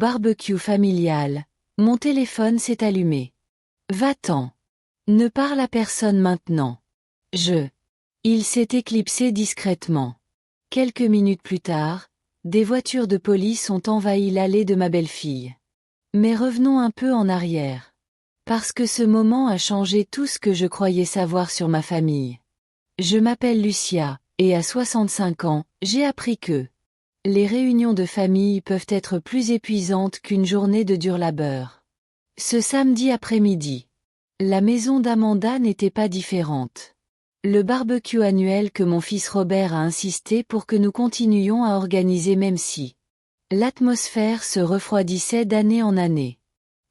barbecue familial, mon téléphone s'est allumé. Va-t'en. Ne parle à personne maintenant. Il s'est éclipsé discrètement. Quelques minutes plus tard, des voitures de police ont envahi l'allée de ma belle-fille. Mais revenons un peu en arrière. Parce que ce moment a changé tout ce que je croyais savoir sur ma famille. Je m'appelle Lucia, et à 65 ans, j'ai appris que les réunions de famille peuvent être plus épuisantes qu'une journée de dur labeur. Ce samedi après-midi, la maison d'Amanda n'était pas différente. Le barbecue annuel que mon fils Robert a insisté pour que nous continuions à organiser même si l'atmosphère se refroidissait d'année en année.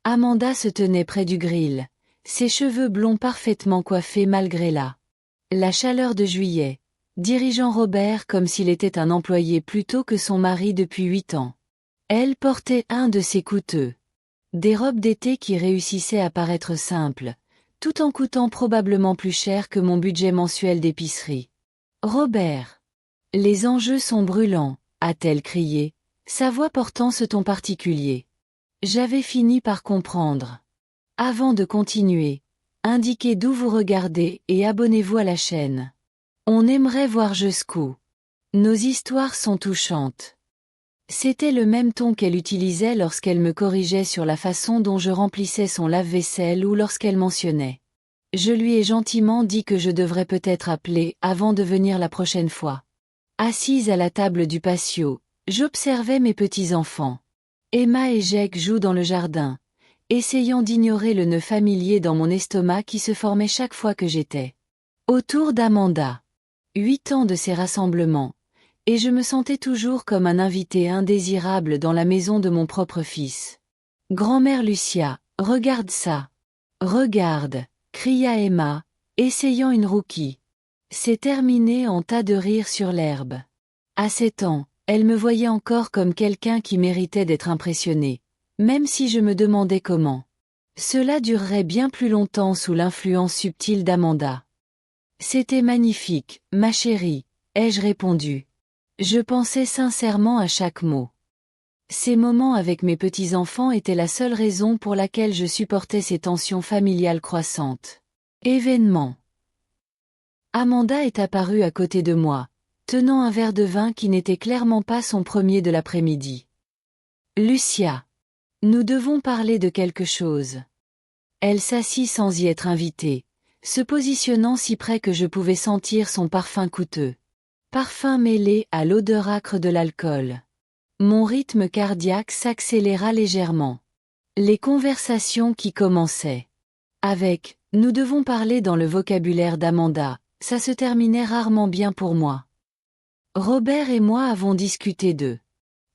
Amanda se tenait près du grill, ses cheveux blonds parfaitement coiffés malgré la chaleur de juillet, dirigeant Robert comme s'il était un employé plutôt que son mari depuis 8 ans. Elle portait un de ses coûteux. Des robes d'été qui réussissaient à paraître simples, tout en coûtant probablement plus cher que mon budget mensuel d'épicerie. Robert. Les enjeux sont brûlants, a-t-elle crié, sa voix portant ce ton particulier. J'avais fini par comprendre. Avant de continuer, indiquez d'où vous regardez et abonnez-vous à la chaîne. On aimerait voir jusqu'où nos histoires sont touchantes. C'était le même ton qu'elle utilisait lorsqu'elle me corrigeait sur la façon dont je remplissais son lave-vaisselle ou lorsqu'elle mentionnait. Je lui ai gentiment dit que je devrais peut-être appeler avant de venir la prochaine fois. Assise à la table du patio, j'observais mes petits-enfants. Emma et Jake jouent dans le jardin, essayant d'ignorer le nœud familier dans mon estomac qui se formait chaque fois que j'étais autour d'Amanda. 8 ans de ces rassemblements, et je me sentais toujours comme un invité indésirable dans la maison de mon propre fils. Grand-mère Lucia, regarde ça. Regarde, cria Emma, essayant une rookie. C'est terminé en tas de rires sur l'herbe. À 7 ans, elle me voyait encore comme quelqu'un qui méritait d'être impressionné, même si je me demandais comment. Cela durerait bien plus longtemps sous l'influence subtile d'Amanda. C'était magnifique, ma chérie, ai-je répondu. Je pensais sincèrement à chaque mot. Ces moments avec mes petits-enfants étaient la seule raison pour laquelle je supportais ces tensions familiales croissantes. Événement. Amanda est apparue à côté de moi, tenant un verre de vin qui n'était clairement pas son premier de l'après-midi. Lucia. Nous devons parler de quelque chose. Elle s'assit sans y être invitée, se positionnant si près que je pouvais sentir son parfum coûteux. Parfum mêlé à l'odeur âcre de l'alcool. Mon rythme cardiaque s'accéléra légèrement. Les conversations qui commençaient avec « Nous devons parler » dans le vocabulaire d'Amanda, ça se terminait rarement bien pour moi. Robert et moi avons discuté de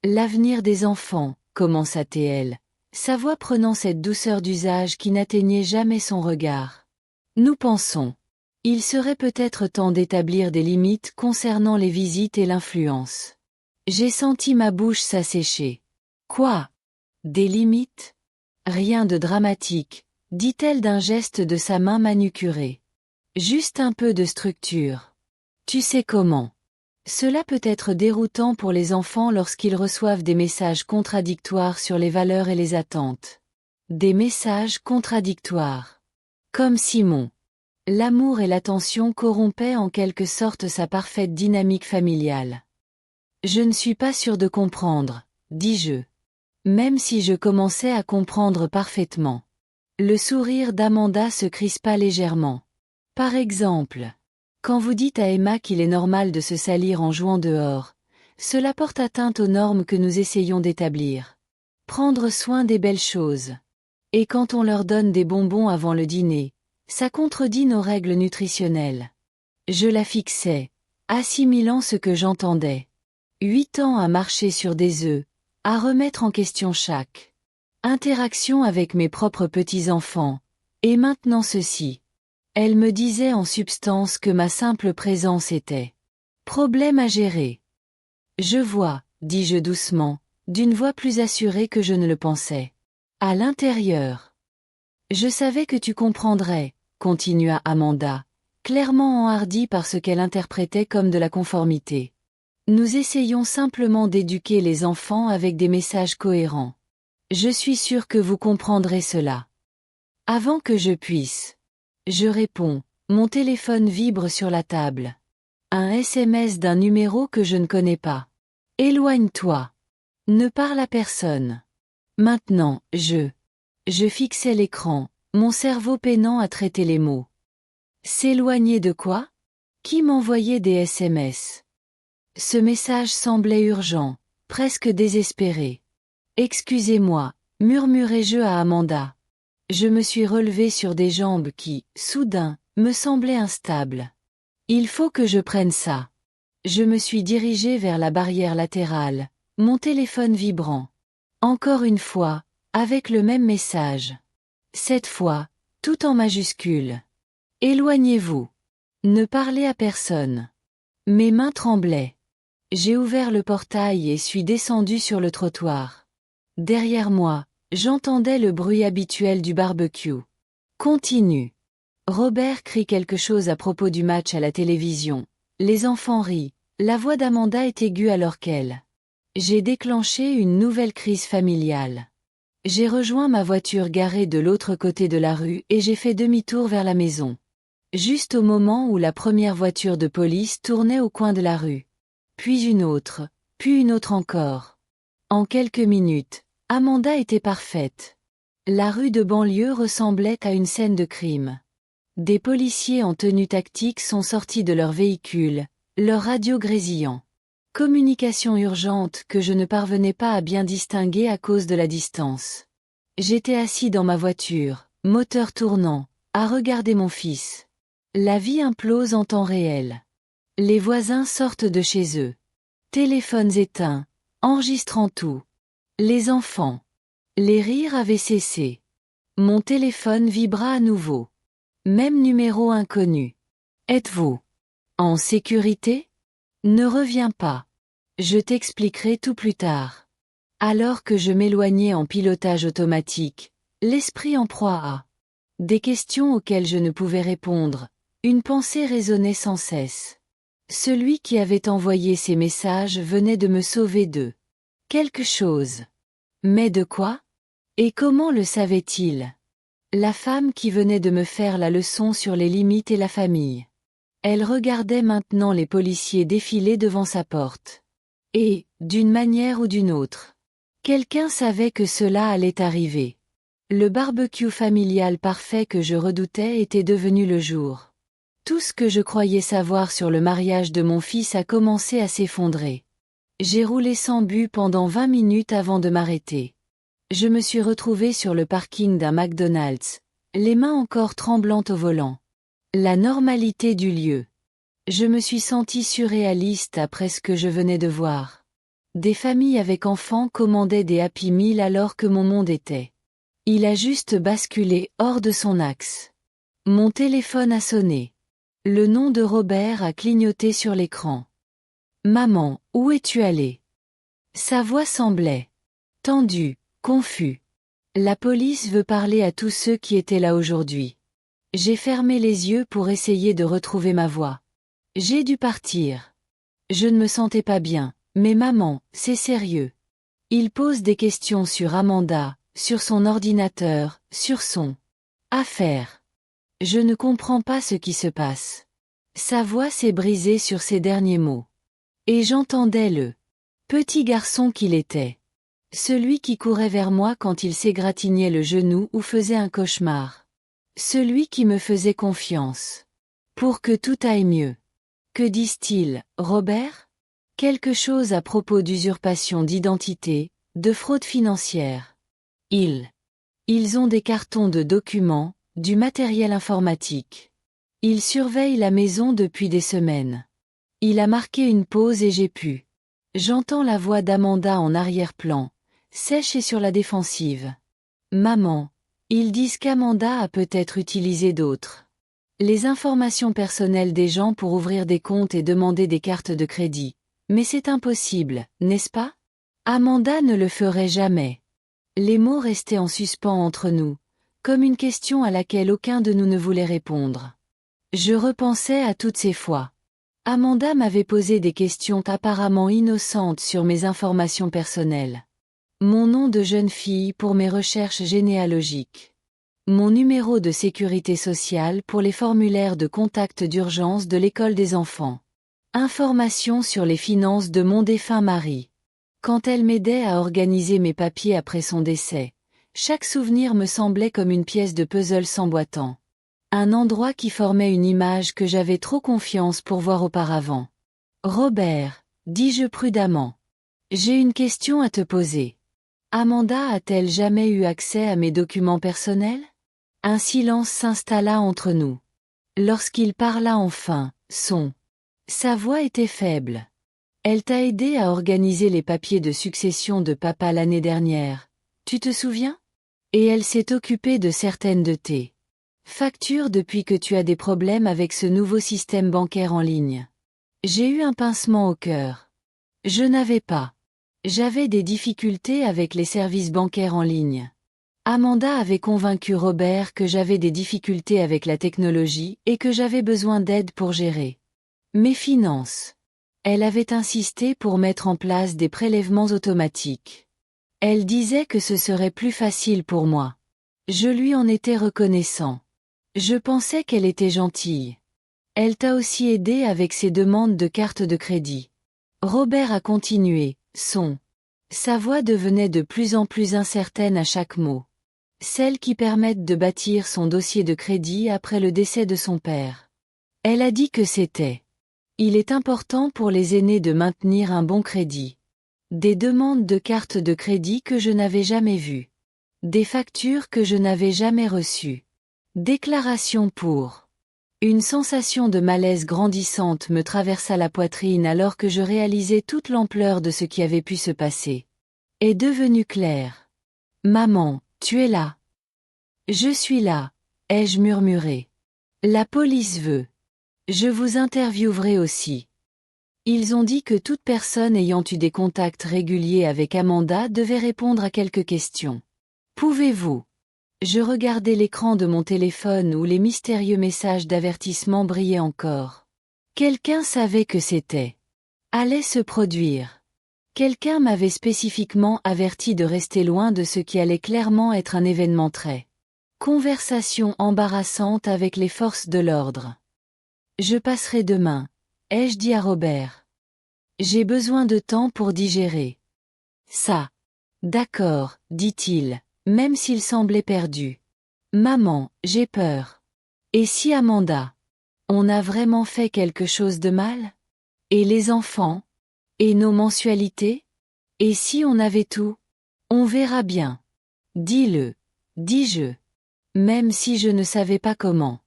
l'avenir des enfants, commença-t-elle, sa voix prenant cette douceur d'usage qui n'atteignait jamais son regard. Nous pensons. Il serait peut-être temps d'établir des limites concernant les visites et l'influence. J'ai senti ma bouche s'assécher. Quoi? Des limites? Rien de dramatique, dit-elle d'un geste de sa main manucurée. Juste un peu de structure. Tu sais comment. Cela peut être déroutant pour les enfants lorsqu'ils reçoivent des messages contradictoires sur les valeurs et les attentes. Des messages contradictoires. Comme Simon. L'amour et l'attention corrompaient en quelque sorte sa parfaite dynamique familiale. Je ne suis pas sûre de comprendre, dis-je. Même si je commençais à comprendre parfaitement. Le sourire d'Amanda se crispa légèrement. Par exemple, quand vous dites à Emma qu'il est normal de se salir en jouant dehors, cela porte atteinte aux normes que nous essayons d'établir. Prendre soin des belles choses. Et quand on leur donne des bonbons avant le dîner, ça contredit nos règles nutritionnelles. Je la fixais, assimilant ce que j'entendais. 8 ans à marcher sur des œufs, à remettre en question chaque interaction avec mes propres petits-enfants, et maintenant ceci. Elle me disait en substance que ma simple présence était problème à gérer. Je vois, dis-je doucement, d'une voix plus assurée que je ne le pensais. À l'intérieur. Je savais que tu comprendrais, continua Amanda, clairement enhardie par ce qu'elle interprétait comme de la conformité. Nous essayons simplement d'éduquer les enfants avec des messages cohérents. Je suis sûr que vous comprendrez cela. Avant que je puisse. Je réponds, mon téléphone vibre sur la table. Un SMS d'un numéro que je ne connais pas. Éloigne-toi. Ne parle à personne. Maintenant, Je fixais l'écran, mon cerveau peinant à traiter les mots. S'éloigner de quoi? Qui m'envoyait des SMS? Ce message semblait urgent, presque désespéré. Excusez-moi, murmurai-je à Amanda. Je me suis relevé sur des jambes qui, soudain, me semblaient instables. Il faut que je prenne ça. Je me suis dirigé vers la barrière latérale, mon téléphone vibrant. Encore une fois, avec le même message. Cette fois, tout en majuscules. Éloignez-vous. Ne parlez à personne. Mes mains tremblaient. J'ai ouvert le portail et suis descendu sur le trottoir. Derrière moi, j'entendais le bruit habituel du barbecue. Continue. Robert crie quelque chose à propos du match à la télévision. Les enfants rient. La voix d'Amanda est aiguë alors qu'elle. J'ai déclenché une nouvelle crise familiale. J'ai rejoint ma voiture garée de l'autre côté de la rue et j'ai fait demi-tour vers la maison. Juste au moment où la première voiture de police tournait au coin de la rue. Puis une autre encore. En quelques minutes, Amanda était parfaite. La rue de banlieue ressemblait à une scène de crime. Des policiers en tenue tactique sont sortis de leur véhicule, leur radio grésillant. Communication urgente que je ne parvenais pas à bien distinguer à cause de la distance. J'étais assis dans ma voiture, moteur tournant, à regarder mon fils. La vie implose en temps réel. Les voisins sortent de chez eux. Téléphones éteints, enregistrant tout. Les enfants. Les rires avaient cessé. Mon téléphone vibra à nouveau. Même numéro inconnu. Êtes-vous en sécurité? Ne reviens pas. Je t'expliquerai tout plus tard. Alors que je m'éloignais en pilotage automatique, l'esprit en proie à des questions auxquelles je ne pouvais répondre, une pensée résonnait sans cesse. Celui qui avait envoyé ces messages venait de me sauver de quelque chose. Mais de quoi? Et comment le savait-il? La femme qui venait de me faire la leçon sur les limites et la famille. Elle regardait maintenant les policiers défiler devant sa porte. Et, d'une manière ou d'une autre, quelqu'un savait que cela allait arriver. Le barbecue familial parfait que je redoutais était devenu le jour. Tout ce que je croyais savoir sur le mariage de mon fils a commencé à s'effondrer. J'ai roulé sans but pendant 20 minutes avant de m'arrêter. Je me suis retrouvé sur le parking d'un McDonald's, les mains encore tremblantes au volant. La normalité du lieu. Je me suis senti surréaliste après ce que je venais de voir. Des familles avec enfants commandaient des Happy Meal alors que mon monde était. Il a juste basculé hors de son axe. Mon téléphone a sonné. Le nom de Robert a clignoté sur l'écran. Maman, où es-tu allée? Sa voix semblait tendue, confus. La police veut parler à tous ceux qui étaient là aujourd'hui. J'ai fermé les yeux pour essayer de retrouver ma voix. J'ai dû partir. Je ne me sentais pas bien, mais maman, c'est sérieux. Il pose des questions sur Amanda, sur son ordinateur, sur son affaire. Je ne comprends pas ce qui se passe. Sa voix s'est brisée sur ces derniers mots. Et j'entendais le petit garçon qu'il était. Celui qui courait vers moi quand il s'égratignait le genou ou faisait un cauchemar. Celui qui me faisait confiance. Pour que tout aille mieux. Que disent-ils, Robert? Quelque chose à propos d'usurpation d'identité, de fraude financière. Ils ont des cartons de documents, du matériel informatique. Ils surveillent la maison depuis des semaines. Il a marqué une pause et j'ai pu. J'entends la voix d'Amanda en arrière-plan, sèche et sur la défensive. Maman, ils disent qu'Amanda a peut-être utilisé d'autres. Les informations personnelles des gens pour ouvrir des comptes et demander des cartes de crédit. Mais c'est impossible, n'est-ce pas? Amanda ne le ferait jamais. Les mots restaient en suspens entre nous, comme une question à laquelle aucun de nous ne voulait répondre. Je repensais à toutes ces fois. Amanda m'avait posé des questions apparemment innocentes sur mes informations personnelles. Mon nom de jeune fille pour mes recherches généalogiques. Mon numéro de sécurité sociale pour les formulaires de contact d'urgence de l'école des enfants. Informations sur les finances de mon défunt mari. Quand elle m'aidait à organiser mes papiers après son décès, chaque souvenir me semblait comme une pièce de puzzle s'emboîtant. Un endroit qui formait une image que j'avais trop confiance pour voir auparavant. Robert, dis-je prudemment. J'ai une question à te poser. Amanda a-t-elle jamais eu accès à mes documents personnels? Un silence s'installa entre nous. Lorsqu'il parla enfin, sa voix était faible. Elle t'a aidé à organiser les papiers de succession de papa l'année dernière, tu te souviens? Et elle s'est occupée de certaines de tes factures depuis que tu as des problèmes avec ce nouveau système bancaire en ligne. J'ai eu un pincement au cœur. Je n'avais pas. J'avais des difficultés avec les services bancaires en ligne. Amanda avait convaincu Robert que j'avais des difficultés avec la technologie et que j'avais besoin d'aide pour gérer mes finances. Elle avait insisté pour mettre en place des prélèvements automatiques. Elle disait que ce serait plus facile pour moi. Je lui en étais reconnaissant. Je pensais qu'elle était gentille. Elle t'a aussi aidé avec ses demandes de carte de crédit. Robert a continué, sa voix devenait de plus en plus incertaine à chaque mot. Celles qui permettent de bâtir son dossier de crédit après le décès de son père. Elle a dit que c'était. Il est important pour les aînés de maintenir un bon crédit. Des demandes de carte de crédit que je n'avais jamais vues. Des factures que je n'avais jamais reçues. Déclaration pour. Une sensation de malaise grandissante me traversa la poitrine alors que je réalisais toute l'ampleur de ce qui avait pu se passer. Est devenu clair. Maman, tu es là. Je suis là, ai-je murmuré. La police veut. Je vous interviewerai aussi. Ils ont dit que toute personne ayant eu des contacts réguliers avec Amanda devait répondre à quelques questions. Pouvez-vous? Je regardais l'écran de mon téléphone où les mystérieux messages d'avertissement brillaient encore. Quelqu'un savait que c'était. Allait se produire. Quelqu'un m'avait spécifiquement averti de rester loin de ce qui allait clairement être un événement très. Conversation embarrassante avec les forces de l'ordre. Je passerai demain, ai-je dit à Robert. J'ai besoin de temps pour digérer. Ça. D'accord, dit-il, même s'il semblait perdu. Maman, j'ai peur. Et si Amanda? On a vraiment fait quelque chose de mal? Et les enfants? Et nos mensualités? Et si on avait tout? On verra bien. Dis-le, dis-je. Même si je ne savais pas comment.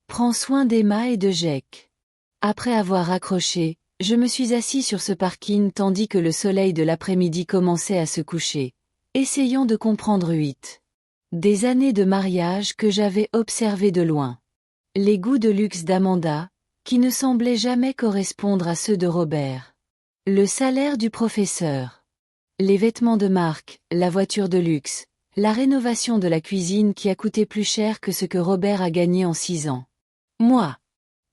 Prends soin d'Emma et de Jake. Après avoir raccroché, je me suis assis sur ce parking tandis que le soleil de l'après-midi commençait à se coucher, essayant de comprendre 8. Des années de mariage que j'avais observées de loin. Les goûts de luxe d'Amanda, qui ne semblaient jamais correspondre à ceux de Robert. Le salaire du professeur. Les vêtements de marque, la voiture de luxe, la rénovation de la cuisine qui a coûté plus cher que ce que Robert a gagné en 6 ans. Moi.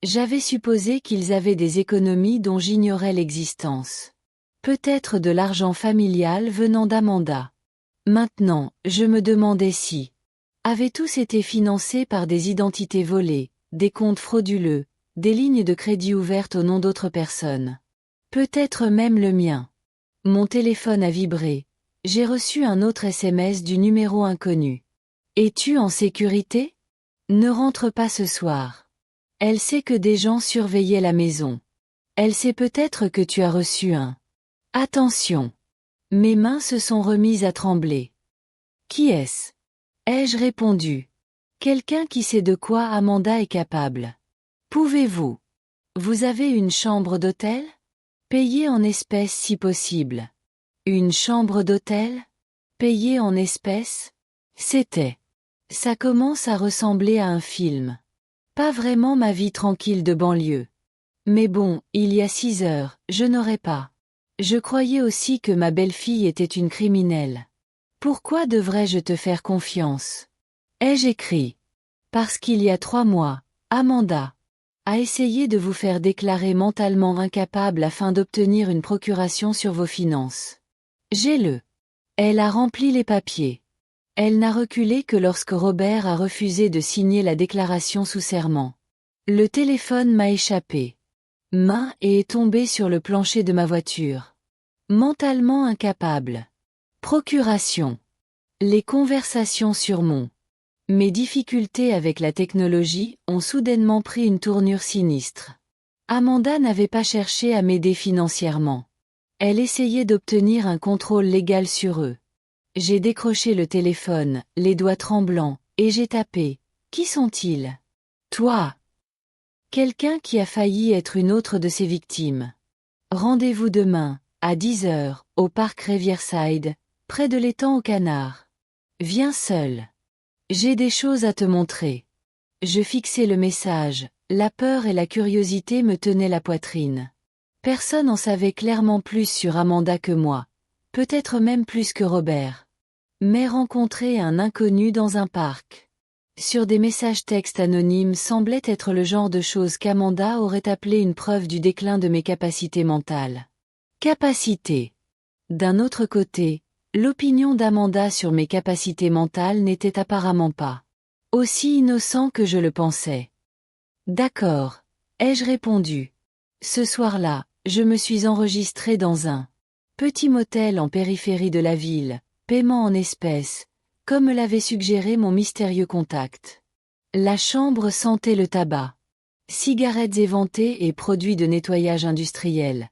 J'avais supposé qu'ils avaient des économies dont j'ignorais l'existence. Peut-être de l'argent familial venant d'Amanda. Maintenant, je me demandais si avaient tous été financés par des identités volées, des comptes frauduleux, des lignes de crédit ouvertes au nom d'autres personnes. Peut-être même le mien. Mon téléphone a vibré. J'ai reçu un autre SMS du numéro inconnu. Es-tu en sécurité? Ne rentre pas ce soir. Elle sait que des gens surveillaient la maison. Elle sait peut-être que tu as reçu un. Attention. Mes mains se sont remises à trembler. Qui est-ce? Ai-je répondu. Quelqu'un qui sait de quoi Amanda est capable. Pouvez-vous? Vous avez une chambre d'hôtel? Payée en espèces si possible. Une chambre d'hôtel? Payée en espèces? C'était. Ça commence à ressembler à un film. Pas vraiment ma vie tranquille de banlieue. Mais bon, il y a 6 heures, je n'aurais pas. Je croyais aussi que ma belle-fille était une criminelle. Pourquoi devrais-je te faire confiance? Ai-je écrit? Parce qu'il y a 3 mois, Amanda a essayé de vous faire déclarer mentalement incapable afin d'obtenir une procuration sur vos finances. J'ai le Elle a rempli les papiers. Elle n'a reculé que lorsque Robert a refusé de signer la déclaration sous serment. Le téléphone m'a échappé. Main et est tombé sur le plancher de ma voiture. Mentalement incapable. Procuration. Les conversations sur mes difficultés avec la technologie ont soudainement pris une tournure sinistre. Amanda n'avait pas cherché à m'aider financièrement. Elle essayait d'obtenir un contrôle légal sur eux. J'ai décroché le téléphone, les doigts tremblants, et j'ai tapé. Qui sont-ils? Toi. Quelqu'un qui a failli être une autre de ses victimes. Rendez-vous demain, à 10 heures, au parc Riverside, près de l'étang aux canards. Viens seul. J'ai des choses à te montrer. Je fixais le message, la peur et la curiosité me tenaient la poitrine. Personne en savait clairement plus sur Amanda que moi, peut-être même plus que Robert. Mais rencontrer un inconnu dans un parc. Sur des messages textes anonymes semblait être le genre de choses qu'Amanda aurait appelé une preuve du déclin de mes capacités mentales. Capacités. D'un autre côté, l'opinion d'Amanda sur mes capacités mentales n'était apparemment pas aussi innocent que je le pensais. D'accord, ai-je répondu. Ce soir-là, je me suis enregistrée dans un petit motel en périphérie de la ville, paiement en espèces, comme me l'avait suggéré mon mystérieux contact. La chambre sentait le tabac. Cigarettes éventées et produits de nettoyage industriel.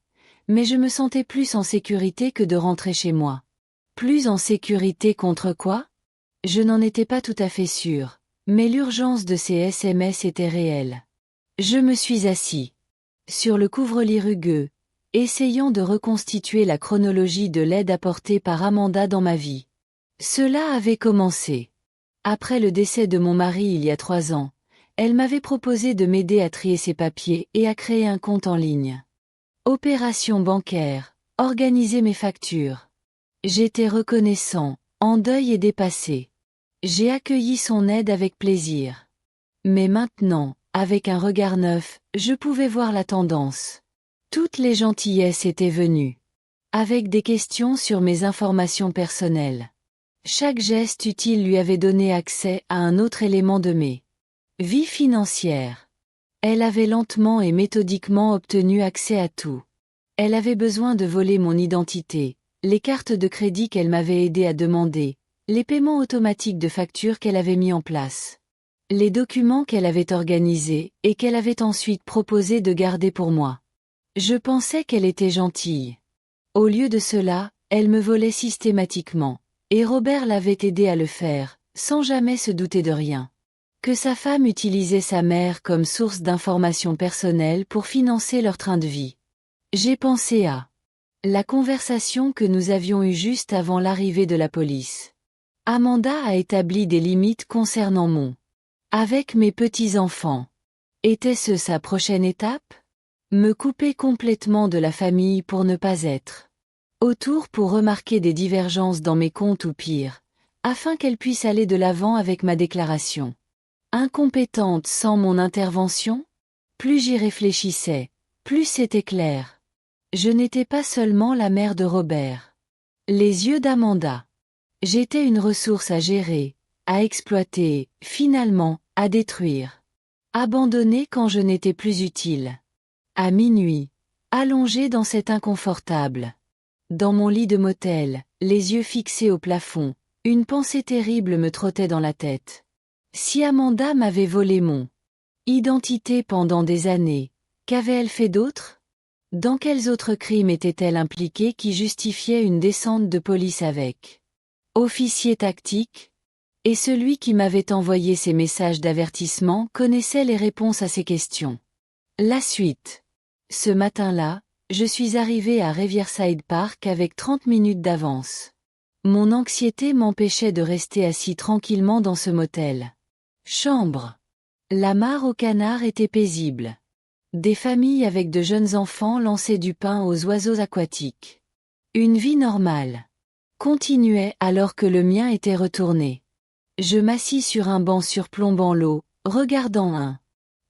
Mais je me sentais plus en sécurité que de rentrer chez moi. Plus en sécurité contre quoi? Je n'en étais pas tout à fait sûre, mais l'urgence de ces SMS était réelle. Je me suis assis sur le couvre-lit rugueux, essayant de reconstituer la chronologie de l'aide apportée par Amanda dans ma vie. Cela avait commencé. Après le décès de mon mari il y a 3 ans, elle m'avait proposé de m'aider à trier ses papiers et à créer un compte en ligne. Opération bancaire, organiser mes factures. J'étais reconnaissant, en deuil et dépassé. J'ai accueilli son aide avec plaisir. Mais maintenant, avec un regard neuf, je pouvais voir la tendance. Toutes les gentillesses étaient venues. Avec des questions sur mes informations personnelles. Chaque geste utile lui avait donné accès à un autre élément de mes vies financières. Elle avait lentement et méthodiquement obtenu accès à tout. Elle avait besoin de voler mon identité, les cartes de crédit qu'elle m'avait aidé à demander, les paiements automatiques de factures qu'elle avait mis en place, les documents qu'elle avait organisés et qu'elle avait ensuite proposé de garder pour moi. Je pensais qu'elle était gentille. Au lieu de cela, elle me volait systématiquement, et Robert l'avait aidé à le faire, sans jamais se douter de rien. Que sa femme utilisait sa mère comme source d'informations personnelles pour financer leur train de vie. J'ai pensé à la conversation que nous avions eue juste avant l'arrivée de la police. Amanda a établi des limites concernant avec mes petits-enfants. Était-ce sa prochaine étape? Me couper complètement de la famille pour ne pas être autour pour remarquer des divergences dans mes comptes ou pire, afin qu'elle puisse aller de l'avant avec ma déclaration. Incompétente sans mon intervention? Plus j'y réfléchissais, plus c'était clair. Je n'étais pas seulement la mère de Robert. Les yeux d'Amanda. J'étais une ressource à gérer, à exploiter, finalement, à détruire. Abandonnée quand je n'étais plus utile. À minuit, allongée dans cet inconfortable. Dans mon lit de motel, les yeux fixés au plafond, une pensée terrible me trottait dans la tête. Si Amanda m'avait volé mon identité pendant des années, qu'avait-elle fait d'autre? Dans quels autres crimes était-elle impliquée qui justifiaient une descente de police avec officier tactique? Et celui qui m'avait envoyé ces messages d'avertissement connaissait les réponses à ces questions. La suite. Ce matin-là, je suis arrivée à Riverside Park avec 30 minutes d'avance. Mon anxiété m'empêchait de rester assis tranquillement dans ce motel. Chambre. La mare aux canards était paisible. Des familles avec de jeunes enfants lançaient du pain aux oiseaux aquatiques. Une vie normale continuait alors que le mien était retourné. Je m'assis sur un banc surplombant l'eau, regardant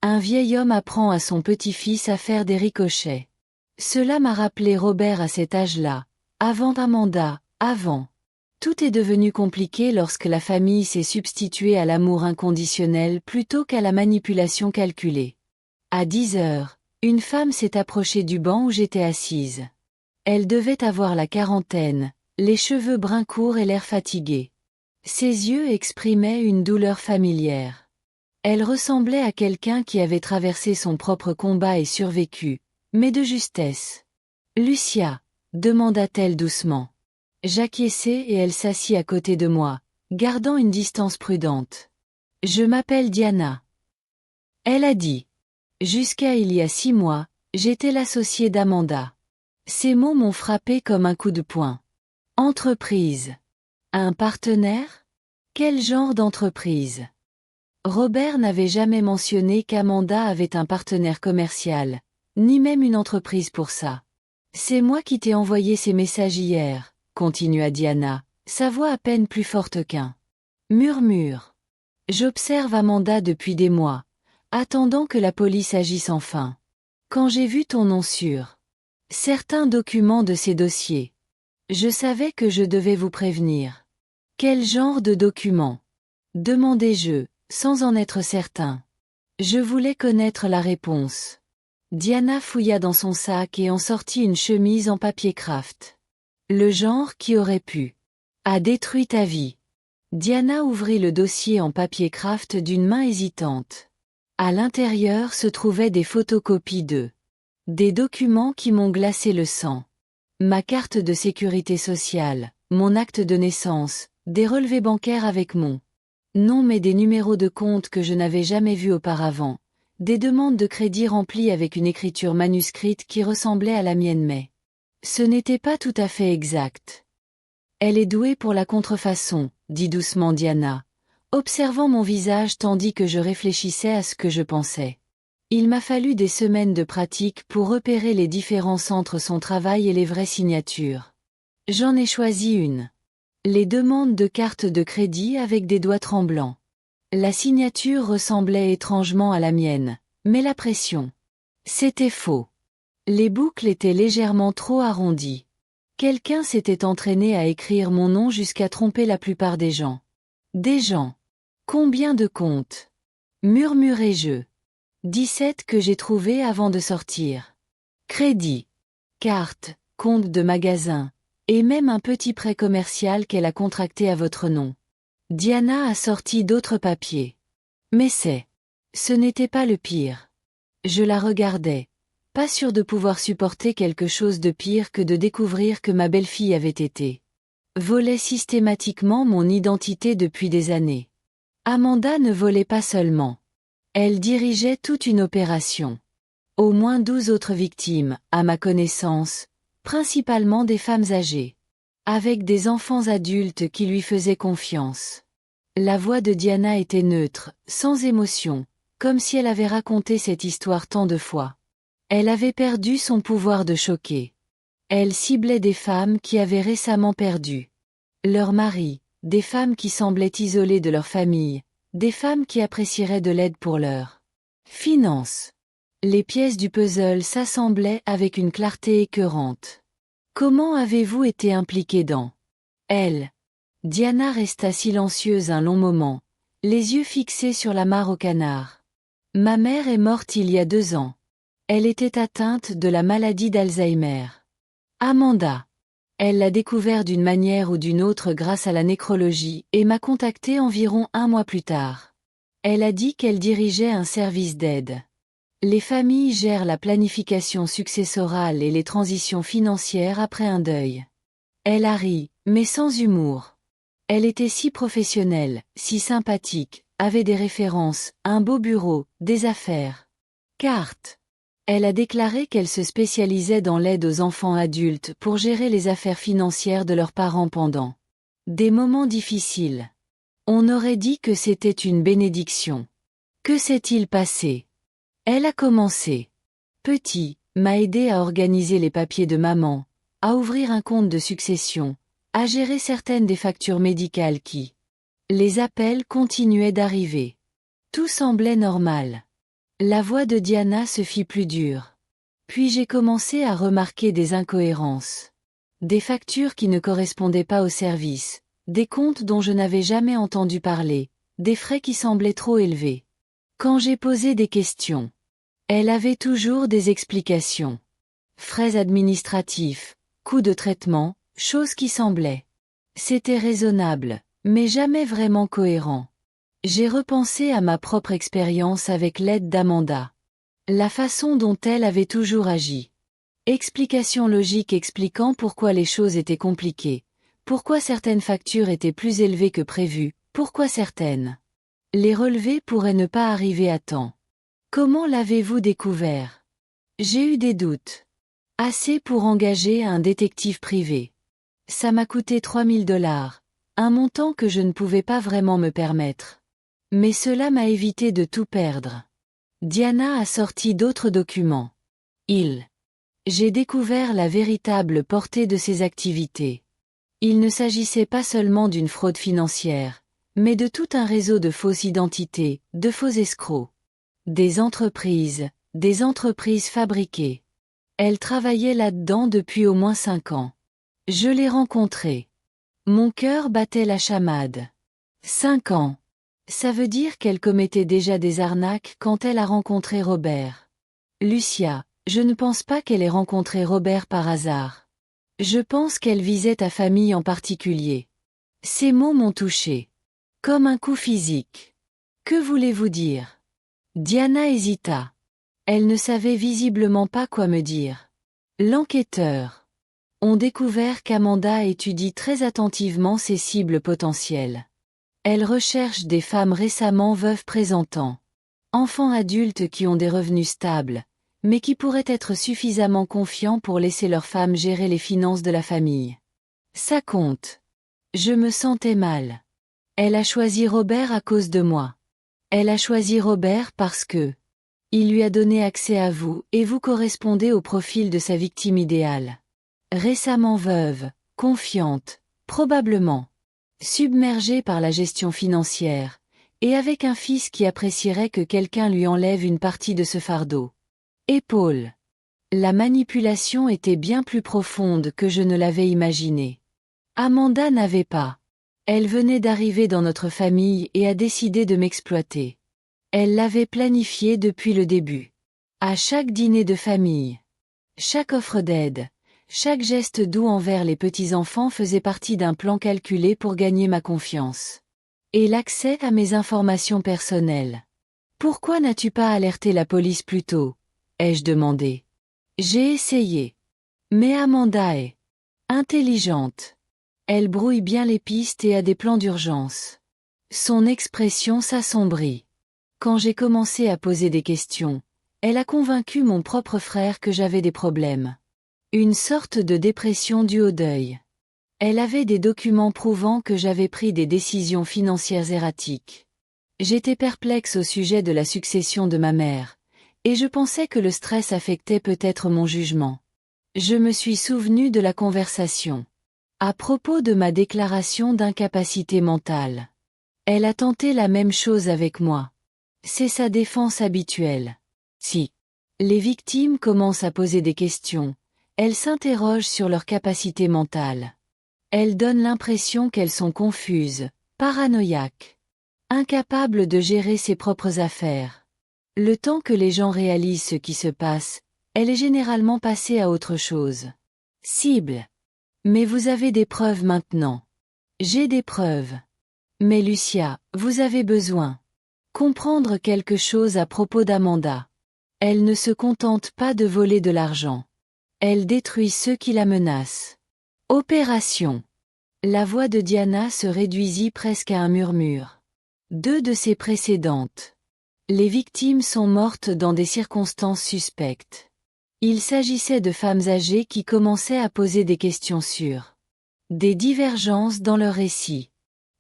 un vieil homme apprend à son petit-fils à faire des ricochets. Cela m'a rappelé Robert à cet âge-là, avant Amanda, avant Tout est devenu compliqué lorsque la famille s'est substituée à l'amour inconditionnel plutôt qu'à la manipulation calculée. À 10 heures, une femme s'est approchée du banc où j'étais assise. Elle devait avoir la quarantaine, les cheveux bruns courts et l'air fatigué. Ses yeux exprimaient une douleur familière. Elle ressemblait à quelqu'un qui avait traversé son propre combat et survécu, mais de justesse. « Lucia ?» demanda-t-elle doucement. J'acquiesçai et elle s'assit à côté de moi, gardant une distance prudente. « Je m'appelle Diana. » Elle a dit. Jusqu'à il y a 6 mois, j'étais l'associée d'Amanda. Ces mots m'ont frappé comme un coup de poing. Entreprise. Un partenaire? Quel genre d'entreprise? Robert n'avait jamais mentionné qu'Amanda avait un partenaire commercial, ni même une entreprise pour ça. C'est moi qui t'ai envoyé ces messages hier, continua Diana, sa voix à peine plus forte qu'un murmure. J'observe Amanda depuis des mois, attendant que la police agisse enfin. Quand j'ai vu ton nom sur certains documents de ces dossiers, je savais que je devais vous prévenir. Quel genre de documents? Demandai-je, sans en être certain. Je voulais connaître la réponse. Diana fouilla dans son sac et en sortit une chemise en papier craft. Le genre qui aurait pu a détruit ta vie. Diana ouvrit le dossier en papier craft d'une main hésitante. À l'intérieur se trouvaient des photocopies des documents qui m'ont glacé le sang. Ma carte de sécurité sociale, mon acte de naissance, des relevés bancaires avec mon nom mais des numéros de compte que je n'avais jamais vus auparavant, des demandes de crédit remplies avec une écriture manuscrite qui ressemblait à la mienne mais ce n'était pas tout à fait exact. Elle est douée pour la contrefaçon, dit doucement Diana, observant mon visage tandis que je réfléchissais à ce que je pensais. Il m'a fallu des semaines de pratique pour repérer les différences entre son travail et les vraies signatures. J'en ai choisi une. Les demandes de carte de crédit avec des doigts tremblants. La signature ressemblait étrangement à la mienne, mais la pression. C'était faux. Les boucles étaient légèrement trop arrondies. Quelqu'un s'était entraîné à écrire mon nom jusqu'à tromper la plupart des gens. Des gens. Combien de comptes? Murmurai-je. 17 que j'ai trouvés avant de sortir. Crédit. Carte, compte de magasin, et même un petit prêt commercial qu'elle a contracté à votre nom. Diana a sorti d'autres papiers. Mais ce n'était pas le pire. Je la regardais, pas sûre de pouvoir supporter quelque chose de pire que de découvrir que ma belle-fille avait été volait systématiquement mon identité depuis des années. Amanda ne volait pas seulement. Elle dirigeait toute une opération. Au moins 12 autres victimes, à ma connaissance, principalement des femmes âgées, avec des enfants adultes qui lui faisaient confiance. La voix de Diana était neutre, sans émotion, comme si elle avait raconté cette histoire tant de fois. Elle avait perdu son pouvoir de choquer. Elle ciblait des femmes qui avaient récemment perdu leur mari, des femmes qui semblaient isolées de leur famille, des femmes qui apprécieraient de l'aide pour leurs finances. Les pièces du puzzle s'assemblaient avec une clarté écœurante. Comment avez-vous été impliqué dans elle? Diana resta silencieuse un long moment, les yeux fixés sur la mare au canard. Ma mère est morte il y a 2 ans. Elle était atteinte de la maladie d'Alzheimer. Amanda. Elle l'a découvert d'une manière ou d'une autre grâce à la nécrologie et m'a contacté environ 1 mois plus tard. Elle a dit qu'elle dirigeait un service d'aide. Les familles gèrent la planification successorale et les transitions financières après un deuil. Elle a ri, mais sans humour. Elle était si professionnelle, si sympathique, avait des références, un beau bureau, des affaires. Carte. Elle a déclaré qu'elle se spécialisait dans l'aide aux enfants adultes pour gérer les affaires financières de leurs parents pendant des moments difficiles. On aurait dit que c'était une bénédiction. Que s'est-il passé? Elle a commencé. Petit, m'a aidé à organiser les papiers de maman, à ouvrir un compte de succession, à gérer certaines des factures médicales qui. Les appels continuaient d'arriver. Tout semblait normal. La voix de Diana se fit plus dure. Puis j'ai commencé à remarquer des incohérences. Des factures qui ne correspondaient pas au service, des comptes dont je n'avais jamais entendu parler, des frais qui semblaient trop élevés. Quand j'ai posé des questions, elle avait toujours des explications. Frais administratifs, coûts de traitement, choses qui semblaient. C'était raisonnable, mais jamais vraiment cohérent. J'ai repensé à ma propre expérience avec l'aide d'Amanda. La façon dont elle avait toujours agi. Explication logique expliquant pourquoi les choses étaient compliquées, pourquoi certaines factures étaient plus élevées que prévu, pourquoi certaines. Les relevés pourraient ne pas arriver à temps. Comment l'avez-vous découvert? J'ai eu des doutes. Assez pour engager un détective privé. Ça m'a coûté $3000, un montant que je ne pouvais pas vraiment me permettre. Mais cela m'a évité de tout perdre. Diana a sorti d'autres documents. J'ai découvert la véritable portée de ces activités. Il ne s'agissait pas seulement d'une fraude financière, mais de tout un réseau de fausses identités, de faux escrocs. Des entreprises fabriquées. Elle travaillait là-dedans depuis au moins 5 ans. Je l'ai rencontrée. Mon cœur battait la chamade. 5 ans. Ça veut dire qu'elle commettait déjà des arnaques quand elle a rencontré Robert. Lucia, je ne pense pas qu'elle ait rencontré Robert par hasard. Je pense qu'elle visait ta famille en particulier. Ces mots m'ont touché. Comme un coup physique. Que voulez-vous dire? Diana hésita. Elle ne savait visiblement pas quoi me dire. L'enquêteur. On découvert qu'Amanda étudie très attentivement ses cibles potentielles. Elle recherche des femmes récemment veuves présentant. Enfants adultes qui ont des revenus stables, mais qui pourraient être suffisamment confiants pour laisser leur femme gérer les finances de la famille. Ça compte. Je me sentais mal. Elle a choisi Robert à cause de moi. Elle a choisi Robert parce que il lui a donné accès à vous et vous correspondez au profil de sa victime idéale. Récemment veuve, confiante, probablement. Submergée par la gestion financière, et avec un fils qui apprécierait que quelqu'un lui enlève une partie de ce fardeau. Épaule. La manipulation était bien plus profonde que je ne l'avais imaginé. Amanda n'avait pas. Elle venait d'arriver dans notre famille et a décidé de m'exploiter. Elle l'avait planifié depuis le début. À chaque dîner de famille. Chaque offre d'aide. Chaque geste doux envers les petits-enfants faisait partie d'un plan calculé pour gagner ma confiance. Et l'accès à mes informations personnelles. Pourquoi n'as-tu pas alerté la police plus tôt? Ai-je demandé. J'ai essayé. Mais Amanda est intelligente. Elle brouille bien les pistes et a des plans d'urgence. Son expression s'assombrit. Quand j'ai commencé à poser des questions, elle a convaincu mon propre frère que j'avais des problèmes. Une sorte de dépression due au deuil. Elle avait des documents prouvant que j'avais pris des décisions financières erratiques. J'étais perplexe au sujet de la succession de ma mère, et je pensais que le stress affectait peut-être mon jugement. Je me suis souvenu de la conversation. À propos de ma déclaration d'incapacité mentale. Elle a tenté la même chose avec moi. C'est sa défense habituelle. Si les victimes commencent à poser des questions, elles s'interrogent sur leur capacité mentale. Elles donnent l'impression qu'elles sont confuses, paranoïaques, incapables de gérer ses propres affaires. Le temps que les gens réalisent ce qui se passe, elle est généralement passée à autre chose. Cible. Mais vous avez des preuves maintenant. J'ai des preuves. Mais Lucia, vous avez besoin comprendre quelque chose à propos d'Amanda. Elle ne se contente pas de voler de l'argent. Elle détruit ceux qui la menacent. Opération. La voix de Diana se réduisit presque à un murmure. 2 de ses précédentes. Les victimes sont mortes dans des circonstances suspectes. Il s'agissait de femmes âgées qui commençaient à poser des questions sur des divergences dans leur récit.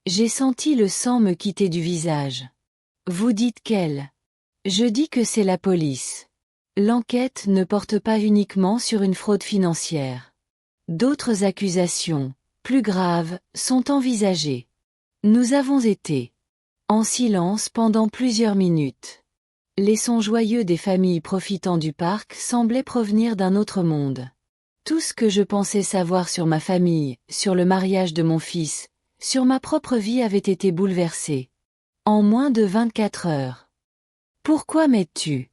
J'ai senti le sang me quitter du visage. Vous dites qu'elle. Je dis que c'est la police. L'enquête ne porte pas uniquement sur une fraude financière. D'autres accusations, plus graves, sont envisagées. Nous avons été en silence pendant plusieurs minutes. Les sons joyeux des familles profitant du parc semblaient provenir d'un autre monde. Tout ce que je pensais savoir sur ma famille, sur le mariage de mon fils, sur ma propre vie avait été bouleversée. En moins de 24 heures. Pourquoi m'aides-tu?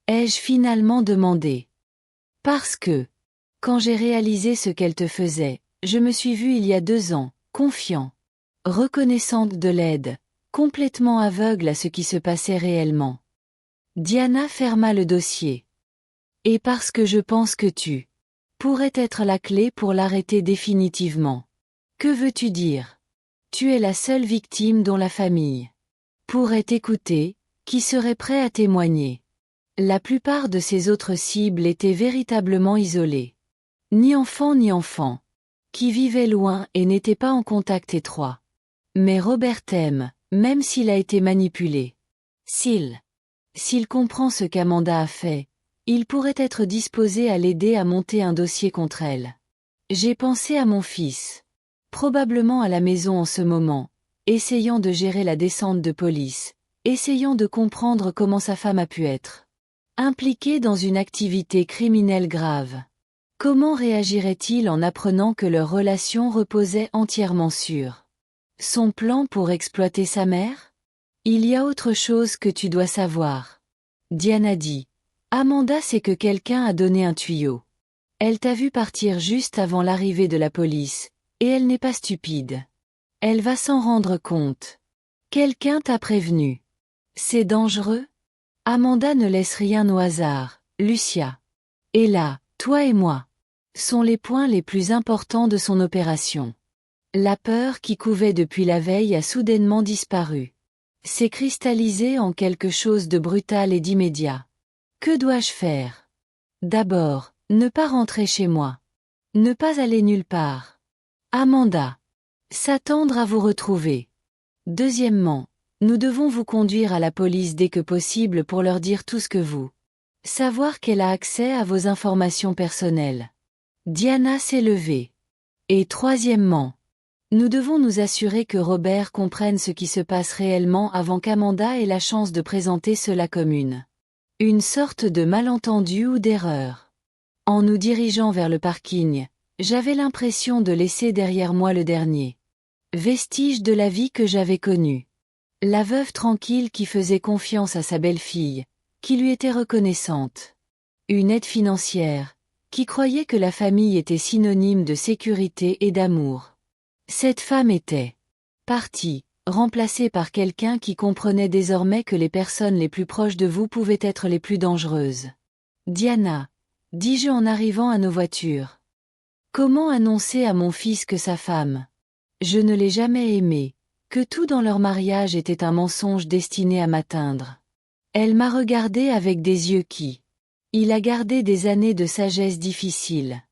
Ai-je finalement demandé. Parce que, quand j'ai réalisé ce qu'elle te faisait, je me suis vue il y a 2 ans, confiant, reconnaissante de l'aide, complètement aveugle à ce qui se passait réellement. Diana ferma le dossier. Et parce que je pense que tu pourrais être la clé pour l'arrêter définitivement. Que veux-tu dire? Tu es la seule victime dont la famille pourrait t'écouter, qui serait prêt à témoigner. La plupart de ses autres cibles étaient véritablement isolées. Ni enfants, qui vivaient loin et n'étaient pas en contact étroit. Mais Robert t'aime, même s'il a été manipulé. S'il comprend ce qu'Amanda a fait, il pourrait être disposé à l'aider à monter un dossier contre elle. J'ai pensé à mon fils. Probablement à la maison en ce moment, essayant de gérer la descente de police, essayant de comprendre comment sa femme a pu être impliquée dans une activité criminelle grave. Comment réagirait-il en apprenant que leur relation reposait entièrement sur son plan pour exploiter sa mère? Il y a autre chose que tu dois savoir. Diana dit. Amanda sait que quelqu'un a donné un tuyau. Elle t'a vu partir juste avant l'arrivée de la police, et elle n'est pas stupide. Elle va s'en rendre compte. Quelqu'un t'a prévenu. C'est dangereux? Amanda ne laisse rien au hasard, Lucia. Et là, toi et moi, sont les points les plus importants de son opération. La peur qui couvait depuis la veille a soudainement disparu. S'est cristallisée en quelque chose de brutal et d'immédiat. Que dois-je faire? D'abord, ne pas rentrer chez moi. Ne pas aller nulle part. Amanda. S'attendre à vous retrouver. Deuxièmement, nous devons vous conduire à la police dès que possible pour leur dire tout ce que vous. Savoir qu'elle a accès à vos informations personnelles. Diana s'est levée. Et troisièmement, nous devons nous assurer que Robert comprenne ce qui se passe réellement avant qu'Amanda ait la chance de présenter cela comme une sorte de malentendu ou d'erreur. En nous dirigeant vers le parking, j'avais l'impression de laisser derrière moi le dernier vestige de la vie que j'avais connue. La veuve tranquille qui faisait confiance à sa belle-fille, qui lui était reconnaissante. Une aide financière, qui croyait que la famille était synonyme de sécurité et d'amour. Cette femme était partie, remplacée par quelqu'un qui comprenait désormais que les personnes les plus proches de vous pouvaient être les plus dangereuses. Diana, dis-je en arrivant à nos voitures. Comment annoncer à mon fils que sa femme, je ne l'ai jamais aimée, que tout dans leur mariage était un mensonge destiné à m'atteindre. Elle m'a regardé avec des yeux qui. Il a gardé des années de sagesse difficile.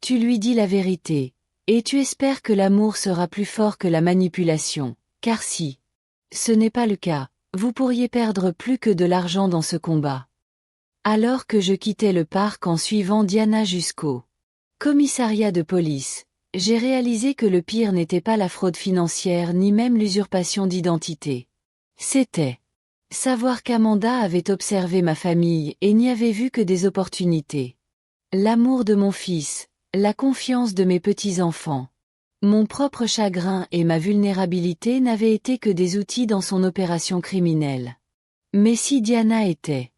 Tu lui dis la vérité, et tu espères que l'amour sera plus fort que la manipulation, car si ce n'est pas le cas, vous pourriez perdre plus que de l'argent dans ce combat. Alors que je quittais le parc en suivant Diana jusqu'au commissariat de police, j'ai réalisé que le pire n'était pas la fraude financière ni même l'usurpation d'identité. C'était savoir qu'Amanda avait observé ma famille et n'y avait vu que des opportunités. L'amour de mon fils, la confiance de mes petits-enfants. Mon propre chagrin et ma vulnérabilité n'avaient été que des outils dans son opération criminelle. Mais si Diana était,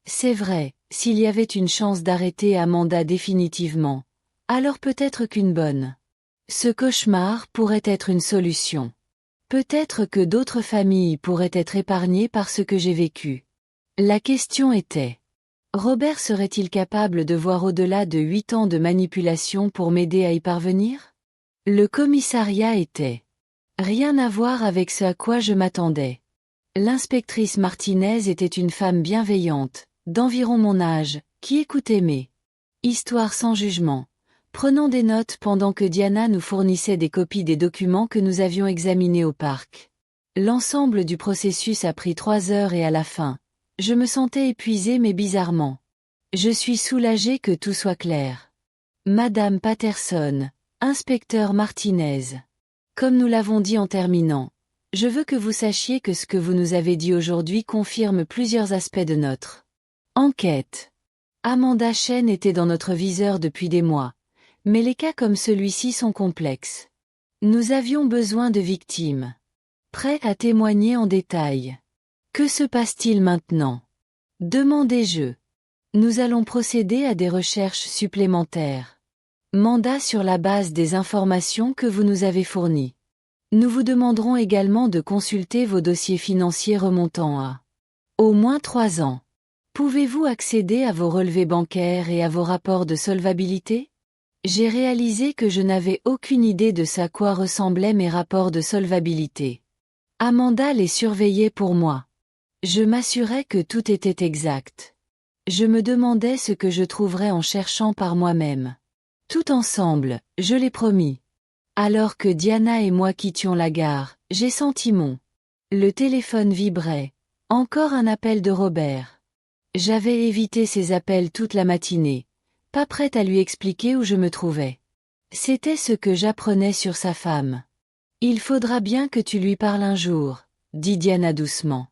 c'est vrai, s'il y avait une chance d'arrêter Amanda définitivement, alors peut-être qu'une bonne. Ce cauchemar pourrait être une solution. Peut-être que d'autres familles pourraient être épargnées par ce que j'ai vécu. La question était, Robert serait-il capable de voir au-delà de 8 ans de manipulation pour m'aider à y parvenir? Le commissariat était rien à voir avec ce à quoi je m'attendais. L'inspectrice Martinez était une femme bienveillante, d'environ mon âge, qui écoutait mes histoires sans jugement, prenant des notes pendant que Diana nous fournissait des copies des documents que nous avions examinés au parc. L'ensemble du processus a pris 3 heures et à la fin, je me sentais épuisée mais bizarrement. Je suis soulagée que tout soit clair. Madame Patterson, inspecteur Martinez. Comme nous l'avons dit en terminant, je veux que vous sachiez que ce que vous nous avez dit aujourd'hui confirme plusieurs aspects de notre enquête. Amanda Chen était dans notre viseur depuis des mois, mais les cas comme celui-ci sont complexes. Nous avions besoin de victimes. Prêts à témoigner en détail. Que se passe-t-il maintenant? Demandai-je. Nous allons procéder à des recherches supplémentaires. Mandat sur la base des informations que vous nous avez fournies. Nous vous demanderons également de consulter vos dossiers financiers remontant à au moins 3 ans. Pouvez-vous accéder à vos relevés bancaires et à vos rapports de solvabilité? J'ai réalisé que je n'avais aucune idée de à quoi ressemblaient mes rapports de solvabilité. Amanda les surveillait pour moi. Je m'assurais que tout était exact. Je me demandais ce que je trouverais en cherchant par moi-même. Tout ensemble, je l'ai promis. Alors que Diana et moi quittions la gare, j'ai senti Le téléphone vibrait. Encore un appel de Robert. J'avais évité ces appels toute la matinée, pas prête à lui expliquer où je me trouvais. C'était ce que j'apprenais sur sa femme. Il faudra bien que tu lui parles un jour, dit Diana doucement.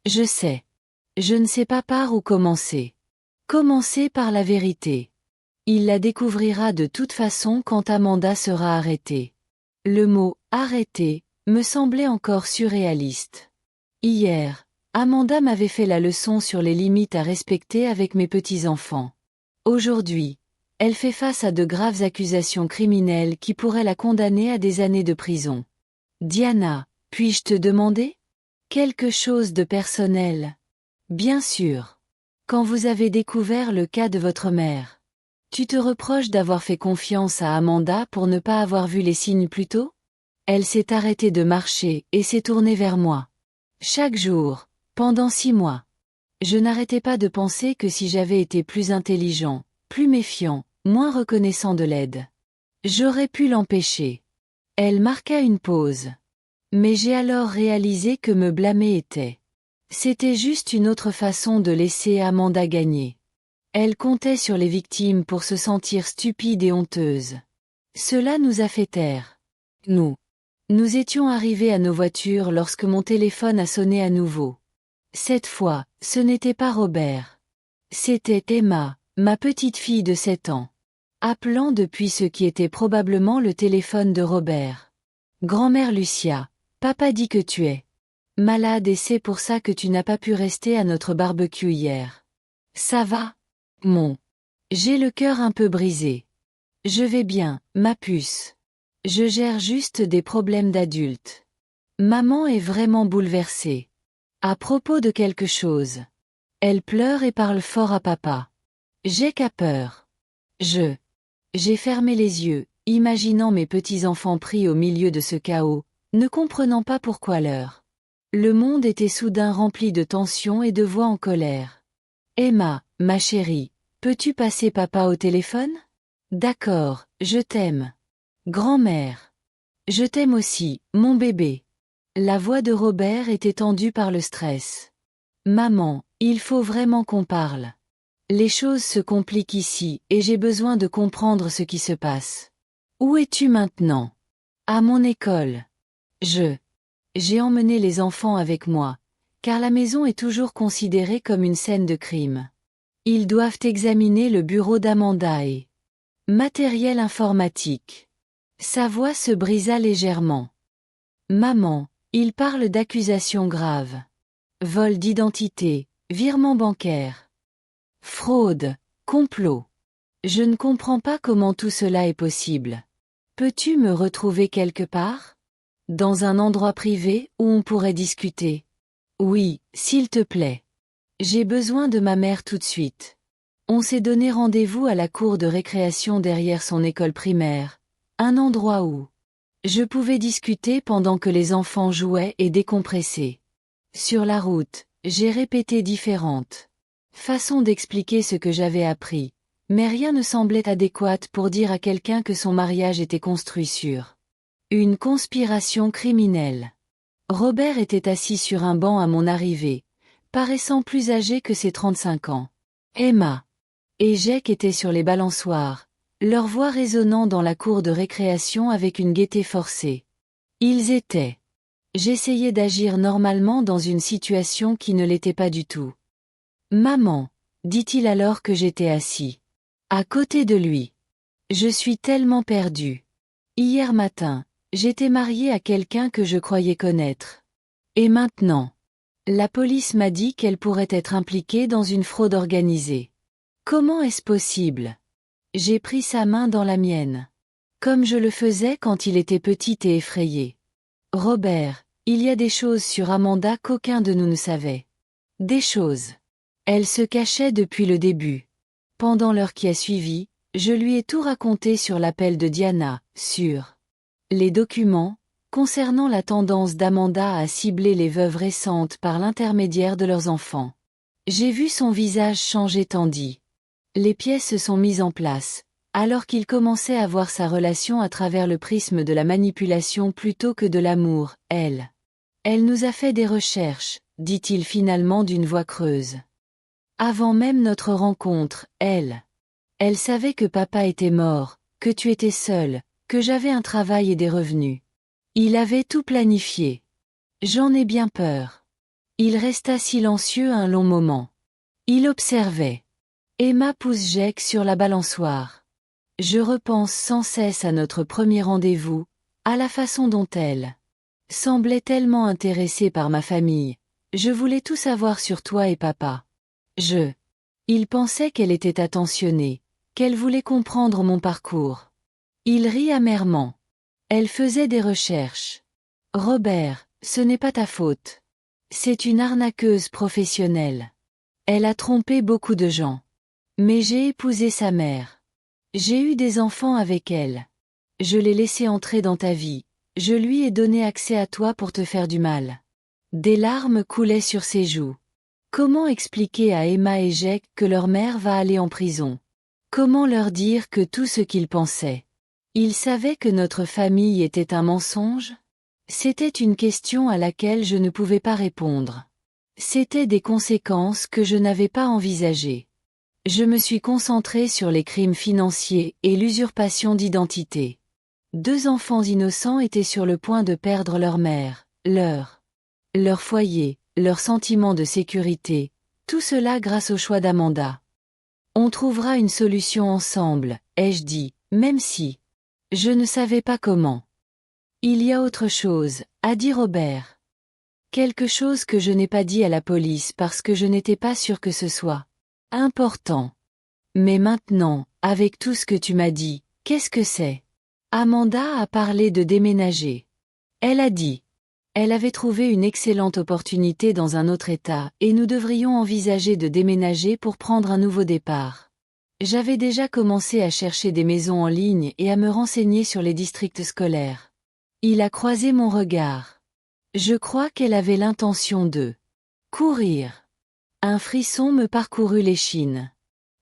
Je sais. Je ne sais pas par où commencer. Commencer par la vérité. Il la découvrira de toute façon quand Amanda sera arrêtée. Le mot « arrêtée » me semblait encore surréaliste. Hier, Amanda m'avait fait la leçon sur les limites à respecter avec mes petits-enfants. Aujourd'hui, elle fait face à de graves accusations criminelles qui pourraient la condamner à des années de prison. Diana, puis-je te demander? Quelque chose de personnel. Bien sûr. Quand vous avez découvert le cas de votre mère, tu te reproches d'avoir fait confiance à Amanda pour ne pas avoir vu les signes plus tôt? Elle s'est arrêtée de marcher et s'est tournée vers moi. Chaque jour, pendant 6 mois. Je n'arrêtais pas de penser que si j'avais été plus intelligent, plus méfiant, moins reconnaissant de l'aide, j'aurais pu l'empêcher. Elle marqua une pause. Mais j'ai alors réalisé que me blâmer C'était juste une autre façon de laisser Amanda gagner. Elle comptait sur les victimes pour se sentir stupide et honteuse. Cela nous a fait taire. Nous étions arrivés à nos voitures lorsque mon téléphone a sonné à nouveau. Cette fois, ce n'était pas Robert. C'était Emma, ma petite fille de 7 ans. Appelant depuis ce qui était probablement le téléphone de Robert. Grand-mère Lucia, papa dit que tu es malade et c'est pour ça que tu n'as pas pu rester à notre barbecue hier. Ça va? J'ai le cœur un peu brisé. Je vais bien, ma puce. Je gère juste des problèmes d'adulte. Maman est vraiment bouleversée. À propos de quelque chose. Elle pleure et parle fort à papa. J'ai qu'à peur. J'ai fermé les yeux, imaginant mes petits-enfants pris au milieu de ce chaos, ne comprenant pas pourquoi le monde était soudain rempli de tension et de voix en colère. Emma, ma chérie, peux-tu passer papa au téléphone? D'accord, je t'aime. Grand-mère. Je t'aime aussi, mon bébé. La voix de Robert était tendue par le stress. Maman, il faut vraiment qu'on parle. Les choses se compliquent ici et j'ai besoin de comprendre ce qui se passe. Où es-tu maintenant? À mon école. J'ai emmené les enfants avec moi, car la maison est toujours considérée comme une scène de crime. Ils doivent examiner le bureau d'Amanda et matériel informatique. Sa voix se brisa légèrement. Maman, il parle d'accusations graves. Vol d'identité, virement bancaire. Fraude, complot. Je ne comprends pas comment tout cela est possible. Peux-tu me retrouver quelque part? Dans un endroit privé où on pourrait discuter. Oui, s'il te plaît. J'ai besoin de ma mère tout de suite. On s'est donné rendez-vous à la cour de récréation derrière son école primaire, un endroit où je pouvais discuter pendant que les enfants jouaient et décompressaient. Sur la route, j'ai répété différentes façons d'expliquer ce que j'avais appris, mais rien ne semblait adéquat pour dire à quelqu'un que son mariage était construit sur une conspiration criminelle. Robert était assis sur un banc à mon arrivée, paraissant plus âgé que ses 35 ans. Emma et Jake étaient sur les balançoires, leur voix résonnant dans la cour de récréation avec une gaieté forcée. Ils étaient. J'essayais d'agir normalement dans une situation qui ne l'était pas du tout. Maman, dit-il alors que j'étais assis à côté de lui. Je suis tellement perdu. Hier matin, J'étais mariée à quelqu'un que je croyais connaître. Et maintenant? La police m'a dit qu'elle pourrait être impliquée dans une fraude organisée. Comment est-ce possible? J'ai pris sa main dans la mienne. Comme je le faisais quand il était petit et effrayé. Robert, il y a des choses sur Amanda qu'aucun de nous ne savait. Des choses. Elle se cachait depuis le début. Pendant l'heure qui a suivi, je lui ai tout raconté sur l'appel de Diana, sur les documents, concernant la tendance d'Amanda à cibler les veuves récentes par l'intermédiaire de leurs enfants. J'ai vu son visage changer tandis. Les pièces se sont mises en place, alors qu'il commençait à voir sa relation à travers le prisme de la manipulation plutôt que de l'amour, elle. Elle nous a fait des recherches, dit-il finalement d'une voix creuse. Avant même notre rencontre, elle. Elle savait que papa était mort, que tu étais seule, que j'avais un travail et des revenus. Il avait tout planifié. J'en ai bien peur. Il resta silencieux un long moment. Il observait. Emma pousse Jake sur la balançoire. Je repense sans cesse à notre premier rendez-vous, à la façon dont elle semblait tellement intéressée par ma famille. Je voulais tout savoir sur toi et papa. Il pensait qu'elle était attentionnée, qu'elle voulait comprendre mon parcours. Il rit amèrement. Elle faisait des recherches. Robert, ce n'est pas ta faute. C'est une arnaqueuse professionnelle. Elle a trompé beaucoup de gens. Mais j'ai épousé sa mère. J'ai eu des enfants avec elle. Je l'ai laissée entrer dans ta vie. Je lui ai donné accès à toi pour te faire du mal. Des larmes coulaient sur ses joues. Comment expliquer à Emma et Jake que leur mère va aller en prison? Comment leur dire que tout ce qu'ils pensaient? Ils savaient que notre famille était un mensonge? C'était une question à laquelle je ne pouvais pas répondre. C'étaient des conséquences que je n'avais pas envisagées. Je me suis concentrée sur les crimes financiers et l'usurpation d'identité. 2 enfants innocents étaient sur le point de perdre leur mère, leur foyer, leur sentiment de sécurité, tout cela grâce au choix d'Amanda. On trouvera une solution ensemble, ai-je dit, même si je ne savais pas comment. Il y a autre chose, a dit Robert. Quelque chose que je n'ai pas dit à la police parce que je n'étais pas sûre que ce soit important. Mais maintenant, avec tout ce que tu m'as dit, qu'est-ce que c'est? Amanda a parlé de déménager. Elle a dit. Elle avait trouvé une excellente opportunité dans un autre État et nous devrions envisager de déménager pour prendre un nouveau départ. J'avais déjà commencé à chercher des maisons en ligne et à me renseigner sur les districts scolaires. Il a croisé mon regard. Je crois qu'elle avait l'intention de courir. Un frisson me parcourut l'échine.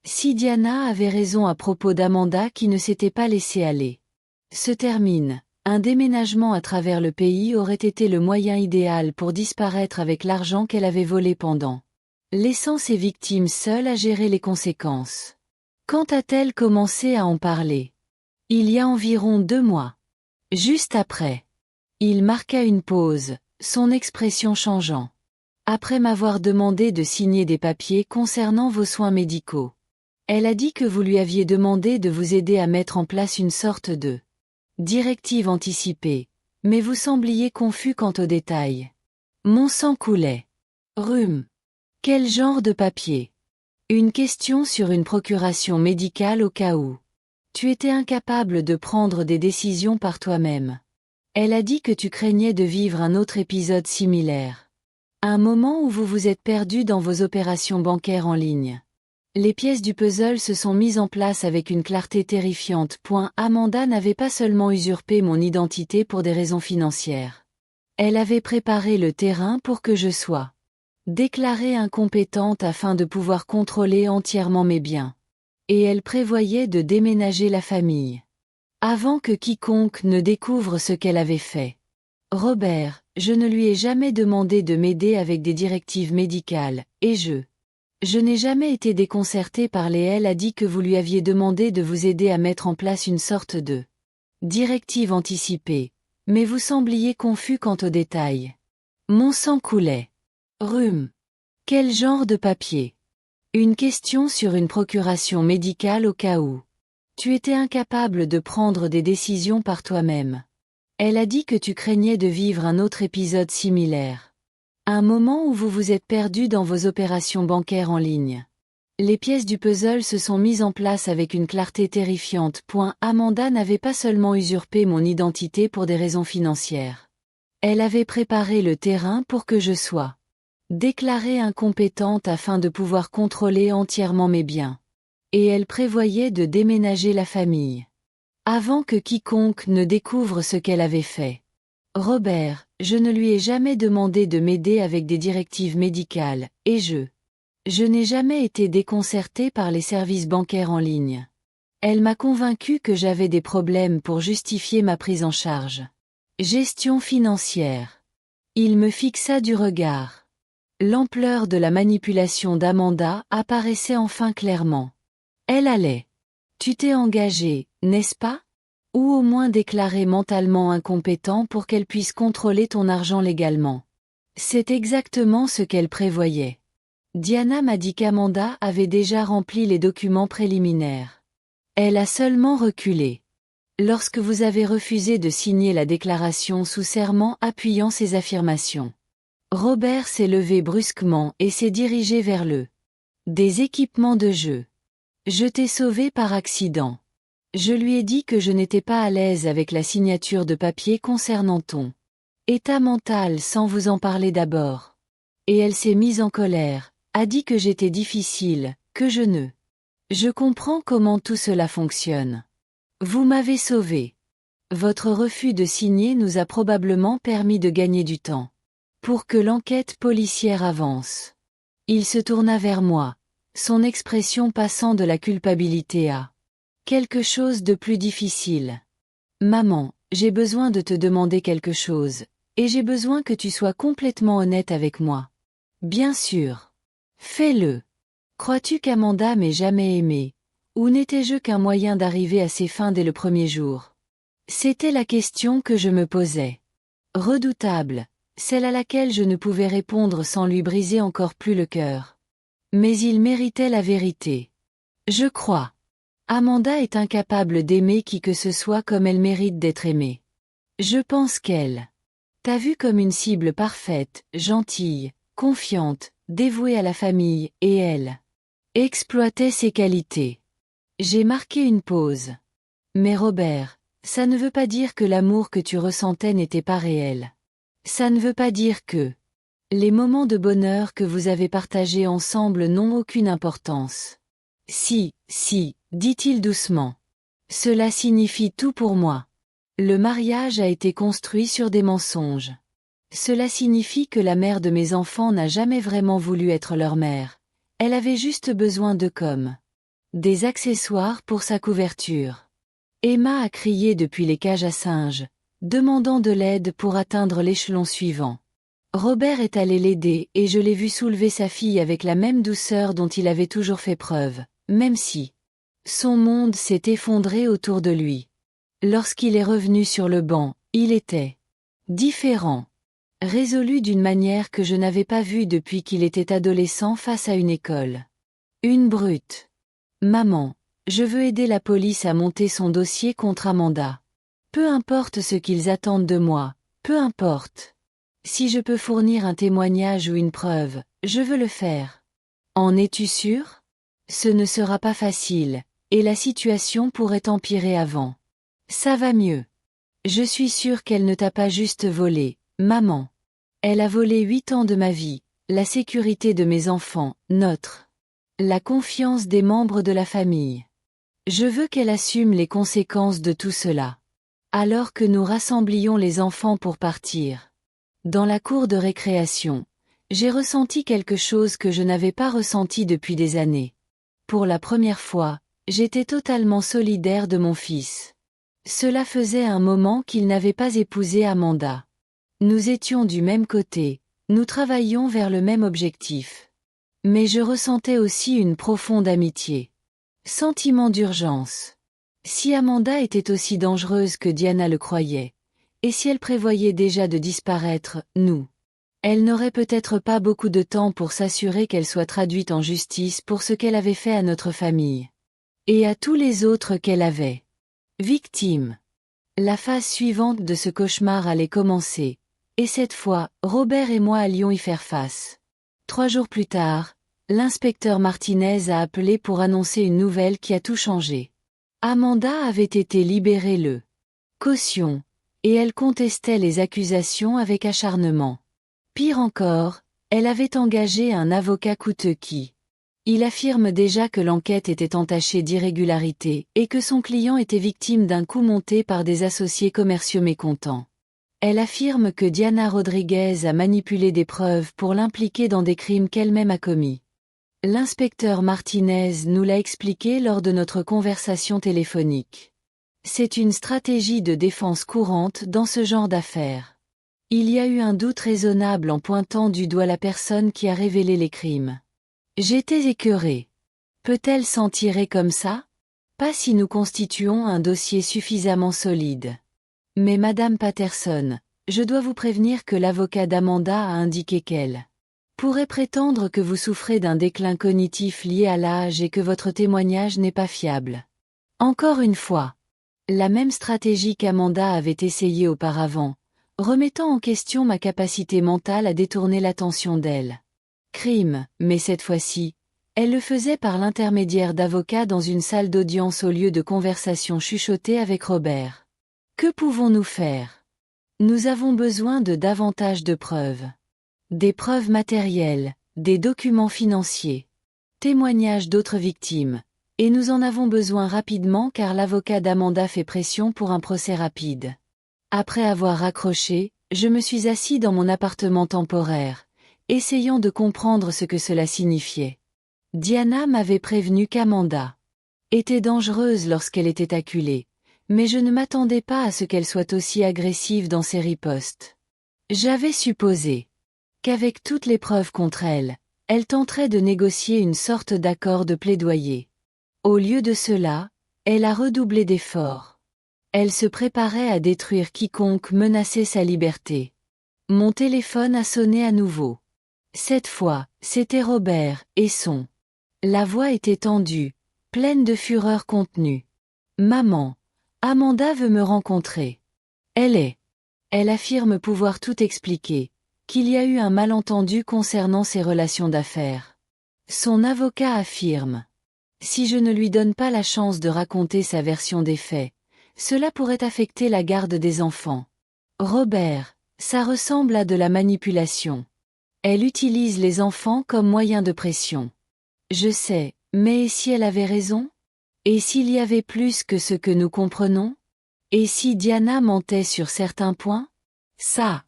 Si Diana avait raison à propos d'Amanda qui ne s'était pas laissée aller. Se termine. Un déménagement à travers le pays aurait été le moyen idéal pour disparaître avec l'argent qu'elle avait volé pendant, laissant ses victimes seules à gérer les conséquences. Quand a-t-elle commencé à en parler? Il y a environ 2 mois. Juste après. Il marqua une pause, son expression changeant. Après m'avoir demandé de signer des papiers concernant vos soins médicaux. Elle a dit que vous lui aviez demandé de vous aider à mettre en place une sorte de directive anticipée, mais vous sembliez confus quant aux détails. Mon sang coulait. Quel genre de papier? Une question sur une procuration médicale au cas où. Tu étais incapable de prendre des décisions par toi-même. Elle a dit que tu craignais de vivre un autre épisode similaire. Un moment où vous vous êtes perdu dans vos opérations bancaires en ligne. Les pièces du puzzle se sont mises en place avec une clarté terrifiante. Amanda n'avait pas seulement usurpé mon identité pour des raisons financières. Elle avait préparé le terrain pour que je sois déclarée incompétente afin de pouvoir contrôler entièrement mes biens. Et elle prévoyait de déménager la famille. Avant que quiconque ne découvre ce qu'elle avait fait. Robert, je ne lui ai jamais demandé de m'aider avec des directives médicales, et je n'ai jamais été déconcertée par elle a dit que vous lui aviez demandé de vous aider à mettre en place une sorte de directive anticipée, mais vous sembliez confus quant aux détails. Mon sang coulait. Quel genre de papier? Une question sur une procuration médicale au cas où. Tu étais incapable de prendre des décisions par toi-même. Elle a dit que tu craignais de vivre un autre épisode similaire. Un moment où vous vous êtes perdu dans vos opérations bancaires en ligne. Les pièces du puzzle se sont mises en place avec une clarté terrifiante. Amanda n'avait pas seulement usurpé mon identité pour des raisons financières. Elle avait préparé le terrain pour que je sois déclarée incompétente afin de pouvoir contrôler entièrement mes biens. Et elle prévoyait de déménager la famille avant que quiconque ne découvre ce qu'elle avait fait. Robert, je ne lui ai jamais demandé de m'aider avec des directives médicales, et je n'ai jamais été déconcertée par les services bancaires en ligne. Elle m'a convaincue que j'avais des problèmes pour justifier ma prise en charge. Gestion financière. Il me fixa du regard. L'ampleur de la manipulation d'Amanda apparaissait enfin clairement. Elle allait. Tu t'es engagé, n'est-ce pas? Ou au moins déclaré mentalement incompétent pour qu'elle puisse contrôler ton argent légalement. C'est exactement ce qu'elle prévoyait. Diana m'a dit qu'Amanda avait déjà rempli les documents préliminaires. Elle a seulement reculé lorsque vous avez refusé de signer la déclaration sous serment appuyant ses affirmations. Robert s'est levé brusquement et s'est dirigé vers des équipements de jeu. Je t'ai sauvé par accident. Je lui ai dit que je n'étais pas à l'aise avec la signature de papier concernant ton état mental sans vous en parler d'abord. Et elle s'est mise en colère, a dit que j'étais difficile, que je ne. Je comprends comment tout cela fonctionne. Vous m'avez sauvé. Votre refus de signer nous a probablement permis de gagner du temps. Pour que l'enquête policière avance. Il se tourna vers moi, son expression passant de la culpabilité à quelque chose de plus difficile. Maman, j'ai besoin de te demander quelque chose, et j'ai besoin que tu sois complètement honnête avec moi. Bien sûr. Fais-le. Crois-tu qu'Amanda m'ait jamais aimé, ou n'étais-je qu'un moyen d'arriver à ses fins dès le premier jour? C'était la question que je me posais. Redoutable, celle à laquelle je ne pouvais répondre sans lui briser encore plus le cœur. Mais il méritait la vérité. Je crois. Amanda est incapable d'aimer qui que ce soit comme elle mérite d'être aimée. Je pense qu'elle t'a vue comme une cible parfaite, gentille, confiante, dévouée à la famille, et elle exploitait ses qualités. J'ai marqué une pause. Mais Robert, ça ne veut pas dire que l'amour que tu ressentais n'était pas réel. Ça ne veut pas dire que les moments de bonheur que vous avez partagés ensemble n'ont aucune importance. Si, dit-il doucement. Cela signifie tout pour moi. Le mariage a été construit sur des mensonges. Cela signifie que la mère de mes enfants n'a jamais vraiment voulu être leur mère. Elle avait juste besoin de des accessoires pour sa couverture. Emma a crié depuis les cages à singes, demandant de l'aide pour atteindre l'échelon suivant. Robert est allé l'aider et je l'ai vu soulever sa fille avec la même douceur dont il avait toujours fait preuve, même si son monde s'est effondré autour de lui. Lorsqu'il est revenu sur le banc, il était différent, résolu d'une manière que je n'avais pas vue depuis qu'il était adolescent face à une école. Une brute. Maman, je veux aider la police à monter son dossier contre Amanda. Peu importe ce qu'ils attendent de moi, peu importe. Si je peux fournir un témoignage ou une preuve, je veux le faire. En es-tu sûr? Ce ne sera pas facile, et la situation pourrait empirer avant. Ça va mieux. Je suis sûre qu'elle ne t'a pas juste volé, maman. Elle a volé 8 ans de ma vie, la sécurité de mes enfants, la confiance des membres de la famille. Je veux qu'elle assume les conséquences de tout cela. Alors que nous rassemblions les enfants pour partir. Dans la cour de récréation, j'ai ressenti quelque chose que je n'avais pas ressenti depuis des années. Pour la première fois, j'étais totalement solidaire de mon fils. Cela faisait un moment qu'il n'avait pas épousé Amanda. Nous étions du même côté, nous travaillions vers le même objectif. Mais je ressentais aussi une profonde amitié. Sentiment d'urgence. Si Amanda était aussi dangereuse que Diana le croyait, et si elle prévoyait déjà de disparaître, elle n'aurait peut-être pas beaucoup de temps pour s'assurer qu'elle soit traduite en justice pour ce qu'elle avait fait à notre famille. Et à tous les autres qu'elle avait victimes. La phase suivante de ce cauchemar allait commencer, et cette fois, Robert et moi allions y faire face. 3 jours plus tard, l'inspecteur Martinez a appelé pour annoncer une nouvelle qui a tout changé. Amanda avait été libérée le caution, et elle contestait les accusations avec acharnement. Pire encore, elle avait engagé un avocat coûteux qui, il affirme déjà que l'enquête était entachée d'irrégularités et que son client était victime d'un coup monté par des associés commerciaux mécontents. Elle affirme que Diana Rodriguez a manipulé des preuves pour l'impliquer dans des crimes qu'elle-même a commis. L'inspecteur Martinez nous l'a expliqué lors de notre conversation téléphonique. C'est une stratégie de défense courante dans ce genre d'affaires. Il y a eu un doute raisonnable en pointant du doigt la personne qui a révélé les crimes. J'étais écœurée. Peut-elle s'en tirer comme ça? Pas si nous constituons un dossier suffisamment solide. Mais Madame Patterson, je dois vous prévenir que l'avocat d'Amanda a indiqué qu'elle pourrait prétendre que vous souffrez d'un déclin cognitif lié à l'âge et que votre témoignage n'est pas fiable. Encore une fois, la même stratégie qu'Amanda avait essayée auparavant, remettant en question ma capacité mentale à détourner l'attention d'elle. Crime, mais cette fois-ci, elle le faisait par l'intermédiaire d'avocats dans une salle d'audience au lieu de conversations chuchotées avec Robert. Que pouvons-nous faire? Nous avons besoin de davantage de preuves. Des preuves matérielles, des documents financiers, témoignages d'autres victimes, et nous en avons besoin rapidement car l'avocat d'Amanda fait pression pour un procès rapide. Après avoir raccroché, je me suis assis dans mon appartement temporaire, essayant de comprendre ce que cela signifiait. Diana m'avait prévenu qu'Amanda était dangereuse lorsqu'elle était acculée, mais je ne m'attendais pas à ce qu'elle soit aussi agressive dans ses ripostes. J'avais supposé qu'avec toutes les preuves contre elle, elle tenterait de négocier une sorte d'accord de plaidoyer. Au lieu de cela, elle a redoublé d'efforts. Elle se préparait à détruire quiconque menaçait sa liberté. Mon téléphone a sonné à nouveau. Cette fois, c'était Robert, et la voix était tendue, pleine de fureur contenue. Maman, Amanda veut me rencontrer. Elle affirme pouvoir tout expliquer, qu'il y a eu un malentendu concernant ses relations d'affaires. Son avocat affirme. Si je ne lui donne pas la chance de raconter sa version des faits, cela pourrait affecter la garde des enfants. Robert, ça ressemble à de la manipulation. Elle utilise les enfants comme moyen de pression. Je sais, mais et si elle avait raison? Et s'il y avait plus que ce que nous comprenons? Et si Diana mentait sur certains points? Ça.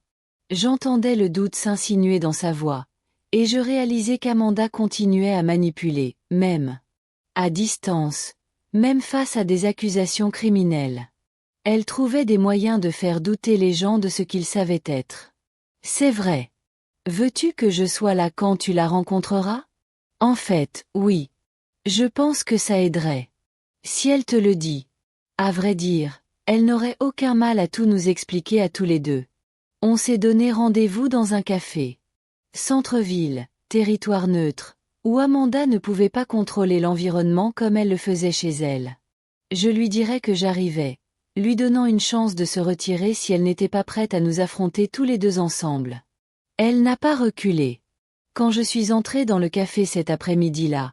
J'entendais le doute s'insinuer dans sa voix, et je réalisais qu'Amanda continuait à manipuler, même à distance, même face à des accusations criminelles. Elle trouvait des moyens de faire douter les gens de ce qu'ils savaient être. C'est vrai. Veux-tu que je sois là quand tu la rencontreras? En fait, oui. Je pense que ça aiderait. Si elle te le dit. À vrai dire, elle n'aurait aucun mal à tout nous expliquer à tous les deux. On s'est donné rendez-vous dans un café. Centre-ville, territoire neutre, où Amanda ne pouvait pas contrôler l'environnement comme elle le faisait chez elle. Je lui dirais que j'arrivais, lui donnant une chance de se retirer si elle n'était pas prête à nous affronter tous les deux ensemble. Elle n'a pas reculé. Quand je suis entrée dans le café cet après-midi-là,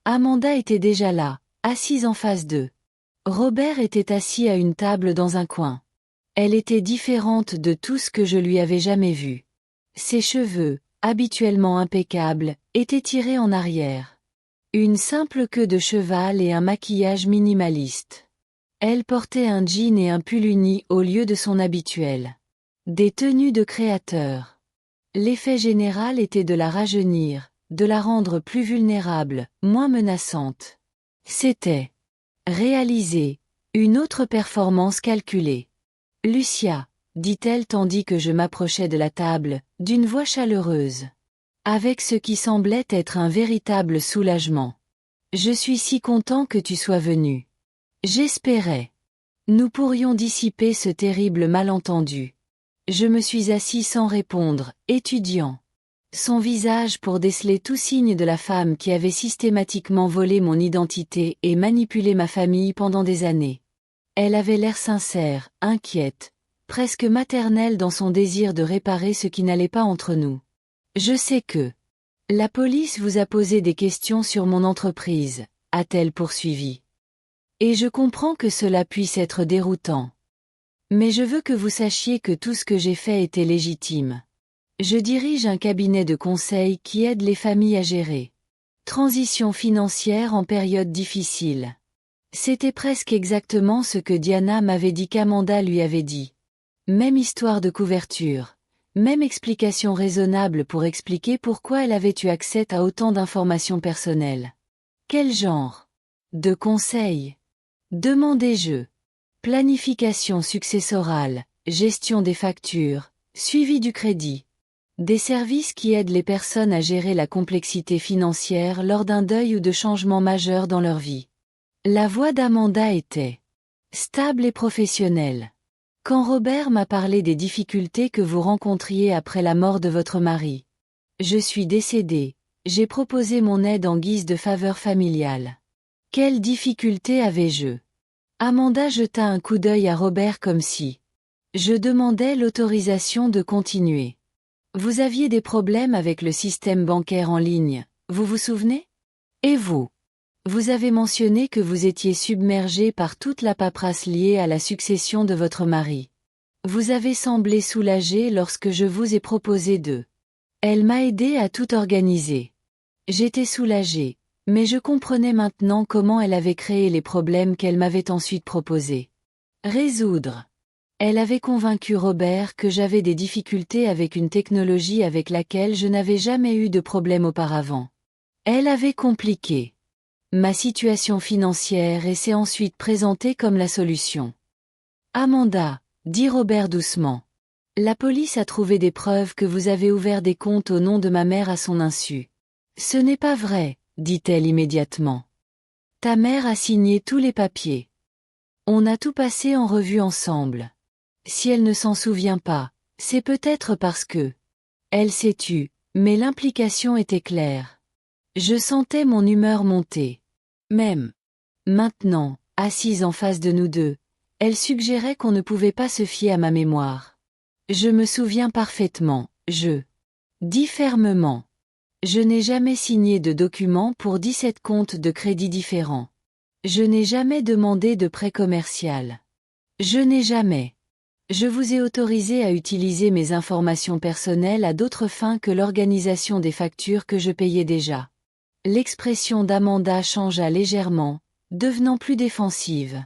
Amanda était déjà là, assise en face d'eux. Robert était assis à une table dans un coin. Elle était différente de tout ce que je lui avais jamais vu. Ses cheveux, habituellement impeccables, étaient tirés en arrière. Une simple queue de cheval et un maquillage minimaliste. Elle portait un jean et un pull uni au lieu de son habituel. Des tenues de créateur. L'effet général était de la rajeunir, de la rendre plus vulnérable, moins menaçante. C'était réalisé, une autre performance calculée. Lucia, dit-elle tandis que je m'approchais de la table, d'une voix chaleureuse. Avec ce qui semblait être un véritable soulagement. Je suis si content que tu sois venu. J'espérais. Nous pourrions dissiper ce terrible malentendu. Je me suis assis sans répondre, étudiant son visage pour déceler tout signe de la femme qui avait systématiquement volé mon identité et manipulé ma famille pendant des années. Elle avait l'air sincère, inquiète, presque maternelle dans son désir de réparer ce qui n'allait pas entre nous. Je sais que la police vous a posé des questions sur mon entreprise, a-t-elle poursuivi. Et je comprends que cela puisse être déroutant. Mais je veux que vous sachiez que tout ce que j'ai fait était légitime. Je dirige un cabinet de conseil qui aide les familles à gérer. Transition financière en période difficile. C'était presque exactement ce que Diana m'avait dit qu'Amanda lui avait dit. Même histoire de couverture. Même explication raisonnable pour expliquer pourquoi elle avait eu accès à autant d'informations personnelles. Quel genre de conseil? Demandai-je. Planification successorale, gestion des factures, suivi du crédit. Des services qui aident les personnes à gérer la complexité financière lors d'un deuil ou de changements majeurs dans leur vie. La voix d'Amanda était stable et professionnelle. Quand Robert m'a parlé des difficultés que vous rencontriez après la mort de votre mari. Je suis décédée, j'ai proposé mon aide en guise de faveur familiale. Quelles difficultés avais-je? Amanda jeta un coup d'œil à Robert comme si je demandais l'autorisation de continuer. Vous aviez des problèmes avec le système bancaire en ligne, vous vous souvenez? Et vous? Vous avez mentionné que vous étiez submergé par toute la paperasse liée à la succession de votre mari. Vous avez semblé soulagé lorsque je vous ai proposé de. Elle m'a aidé à tout organiser. J'étais soulagée, mais je comprenais maintenant comment elle avait créé les problèmes qu'elle m'avait ensuite proposés. Résoudre. Elle avait convaincu Robert que j'avais des difficultés avec une technologie avec laquelle je n'avais jamais eu de problème auparavant. Elle avait compliqué ma situation financière et s'est ensuite présentée comme la solution. Amanda, dit Robert doucement. La police a trouvé des preuves que vous avez ouvert des comptes au nom de ma mère à son insu. Ce n'est pas vrai, dit-elle immédiatement. Ta mère a signé tous les papiers. On a tout passé en revue ensemble. Si elle ne s'en souvient pas, c'est peut-être parce que elle s'est tue, mais l'implication était claire. Je sentais mon humeur monter. Même maintenant, assise en face de nous deux, elle suggérait qu'on ne pouvait pas se fier à ma mémoire. Je me souviens parfaitement, je dis fermement. Je n'ai jamais signé de document pour 17 comptes de crédit différents. Je n'ai jamais demandé de prêt commercial. Je n'ai jamais. Je vous ai autorisé à utiliser mes informations personnelles à d'autres fins que l'organisation des factures que je payais déjà. L'expression d'Amanda changea légèrement, devenant plus défensive.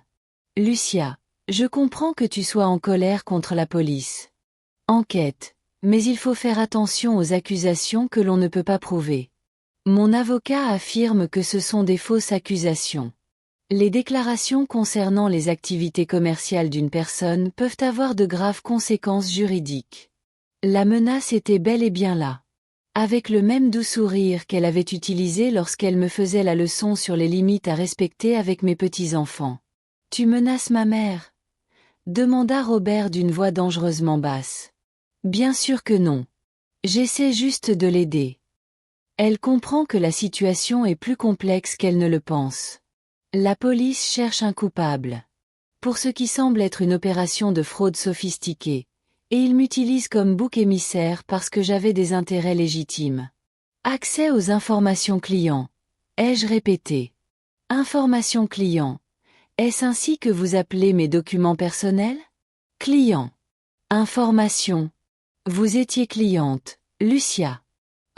Lucia, je comprends que tu sois en colère contre la police. Enquête, mais il faut faire attention aux accusations que l'on ne peut pas prouver. Mon avocat affirme que ce sont des fausses accusations. Les déclarations concernant les activités commerciales d'une personne peuvent avoir de graves conséquences juridiques. La menace était bel et bien là. Avec le même doux sourire qu'elle avait utilisé lorsqu'elle me faisait la leçon sur les limites à respecter avec mes petits-enfants. « Tu menaces ma mère ?» demanda Robert d'une voix dangereusement basse. « Bien sûr que non. J'essaie juste de l'aider. Elle comprend que la situation est plus complexe qu'elle ne le pense. La police cherche un coupable. Pour ce qui semble être une opération de fraude sophistiquée. Et il m'utilise comme bouc émissaire parce que j'avais des intérêts légitimes. Accès aux informations clients. Ai-je répété? Informations clients. Est-ce ainsi que vous appelez mes documents personnels? Client. Information. Vous étiez cliente, Lucia.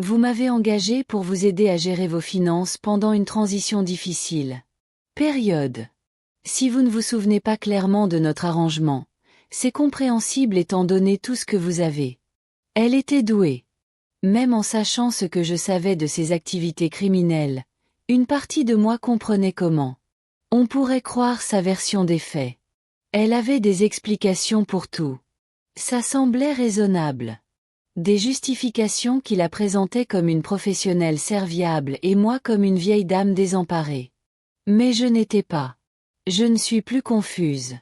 Vous m'avez engagé pour vous aider à gérer vos finances pendant une transition difficile. Période. Si vous ne vous souvenez pas clairement de notre arrangement, c'est compréhensible étant donné tout ce que vous avez. Elle était douée. Même en sachant ce que je savais de ses activités criminelles, une partie de moi comprenait comment. On pourrait croire sa version des faits. Elle avait des explications pour tout. Ça semblait raisonnable. Des justifications qui la présentaient comme une professionnelle serviable et moi comme une vieille dame désemparée. Mais je n'étais pas. Je ne suis plus confuse.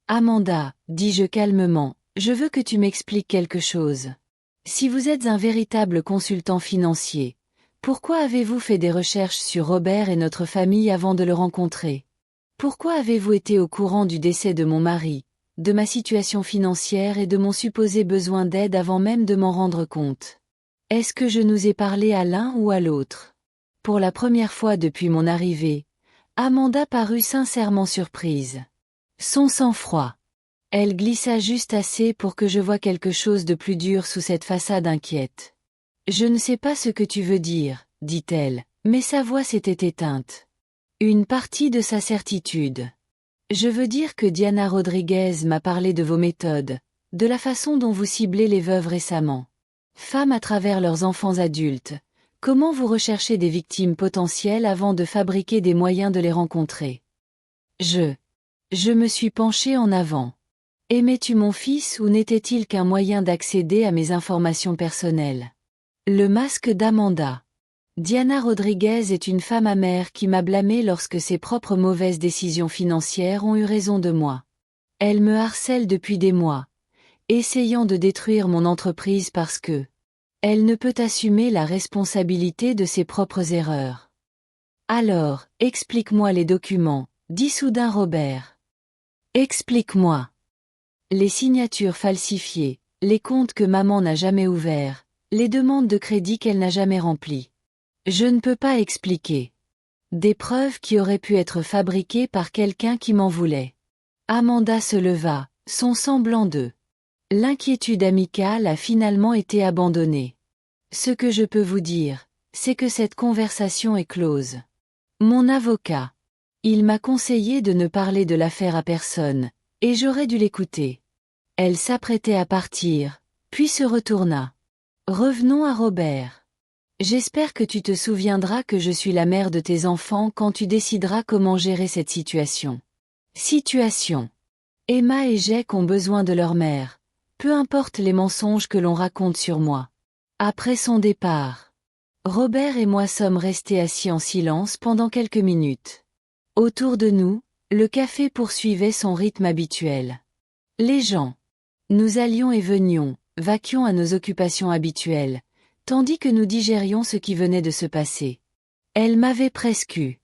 Amanda, dis-je calmement, je veux que tu m'expliques quelque chose. Si vous êtes un véritable consultant financier, pourquoi avez-vous fait des recherches sur Robert et notre famille avant de le rencontrer? Pourquoi avez-vous été au courant du décès de mon mari, de ma situation financière et de mon supposé besoin d'aide avant même de m'en rendre compte? Est-ce que je nous ai parlé à l'un ou à l'autre? Pour la première fois depuis mon arrivée, Amanda parut sincèrement surprise. Son sang-froid. Elle glissa juste assez pour que je voie quelque chose de plus dur sous cette façade inquiète. Je ne sais pas ce que tu veux dire, dit-elle, mais sa voix s'était éteinte. Une partie de sa certitude. Je veux dire que Diana Rodriguez m'a parlé de vos méthodes, de la façon dont vous ciblez les veuves récemment. Femmes à travers leurs enfants adultes. Comment vous recherchez des victimes potentielles avant de fabriquer des moyens de les rencontrer? Je me suis penchée en avant. Aimais-tu mon fils ou n'était-il qu'un moyen d'accéder à mes informations personnelles? Le masque d'Amanda. Diana Rodriguez est une femme amère qui m'a blâmée lorsque ses propres mauvaises décisions financières ont eu raison de moi. Elle me harcèle depuis des mois, essayant de détruire mon entreprise parce que elle ne peut assumer la responsabilité de ses propres erreurs. Alors, explique-moi les documents, dit soudain Robert. Explique-moi. Les signatures falsifiées, les comptes que maman n'a jamais ouverts, les demandes de crédit qu'elle n'a jamais remplies. Je ne peux pas expliquer. Des preuves qui auraient pu être fabriquées par quelqu'un qui m'en voulait. Amanda se leva, son sang blanc d'œuf. L'inquiétude amicale a finalement été abandonnée. Ce que je peux vous dire, c'est que cette conversation est close. Mon avocat. Il m'a conseillé de ne parler de l'affaire à personne, et j'aurais dû l'écouter. Elle s'apprêtait à partir, puis se retourna. Revenons à Robert. J'espère que tu te souviendras que je suis la mère de tes enfants quand tu décideras comment gérer cette situation. Situation. Emma et Jack ont besoin de leur mère, peu importe les mensonges que l'on raconte sur moi. Après son départ, Robert et moi sommes restés assis en silence pendant quelques minutes. Autour de nous, le café poursuivait son rythme habituel. Les gens. Nous allions et venions, vaquions à nos occupations habituelles, tandis que nous digérions ce qui venait de se passer. Elle m'avait presque eu.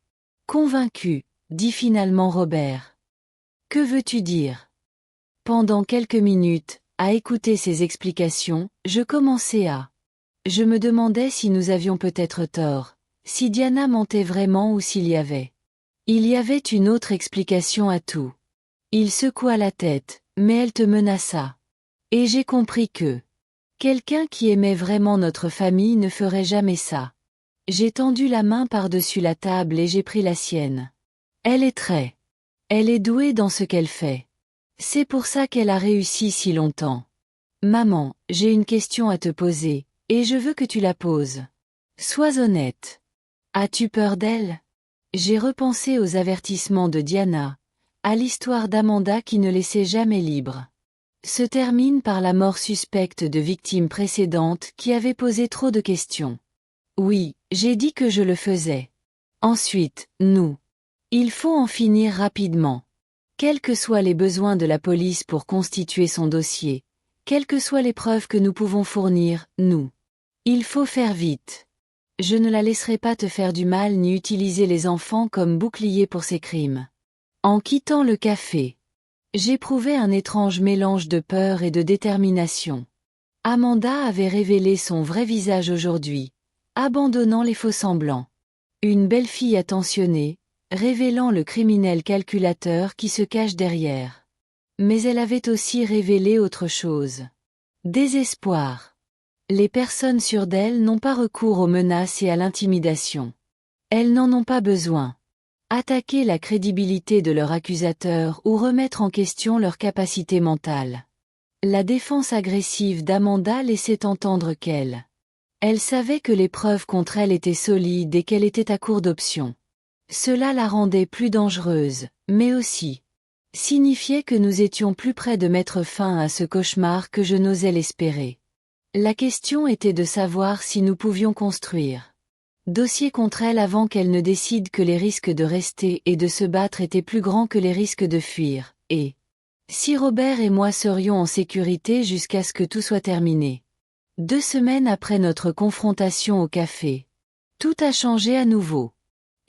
Convaincu, dit finalement Robert. Que veux-tu dire? Pendant quelques minutes, à écouter ses explications, je commençais à... Je me demandais si nous avions peut-être tort, si Diana mentait vraiment ou s'il y avait. Il y avait une autre explication à tout. Il secoua la tête, mais elle te menaça. Et j'ai compris que... Quelqu'un qui aimait vraiment notre famille ne ferait jamais ça. J'ai tendu la main par-dessus la table et j'ai pris la sienne. Elle est très... Elle est douée dans ce qu'elle fait. C'est pour ça qu'elle a réussi si longtemps. Maman, j'ai une question à te poser, et je veux que tu la poses. Sois honnête. As-tu peur d'elle? J'ai repensé aux avertissements de Diana, à l'histoire d'Amanda qui ne laissait jamais libre. Se termine par la mort suspecte de victimes précédentes qui avaient posé trop de questions. Oui, j'ai dit que je le faisais. Ensuite, nous. Il faut en finir rapidement. Quels que soient les besoins de la police pour constituer son dossier, quelles que soient les preuves que nous pouvons fournir, nous. Il faut faire vite. Je ne la laisserai pas te faire du mal ni utiliser les enfants comme bouclier pour ses crimes. En quittant le café, j'éprouvais un étrange mélange de peur et de détermination. Amanda avait révélé son vrai visage aujourd'hui, abandonnant les faux-semblants. Une belle fille attentionnée, révélant le criminel calculateur qui se cache derrière. Mais elle avait aussi révélé autre chose. Désespoir. Les personnes sûres d'elles n'ont pas recours aux menaces et à l'intimidation. Elles n'en ont pas besoin. Attaquer la crédibilité de leur accusateur ou remettre en question leur capacité mentale. La défense agressive d'Amanda laissait entendre qu'elle savait que les preuves contre elle étaient solides et qu'elle était à court d'options. Cela la rendait plus dangereuse, mais aussi signifiait que nous étions plus près de mettre fin à ce cauchemar que je n'osais l'espérer. La question était de savoir si nous pouvions construire dossier contre elle avant qu'elle ne décide que les risques de rester et de se battre étaient plus grands que les risques de fuir, et si Robert et moi serions en sécurité jusqu'à ce que tout soit terminé. 2 semaines après notre confrontation au café, tout a changé à nouveau.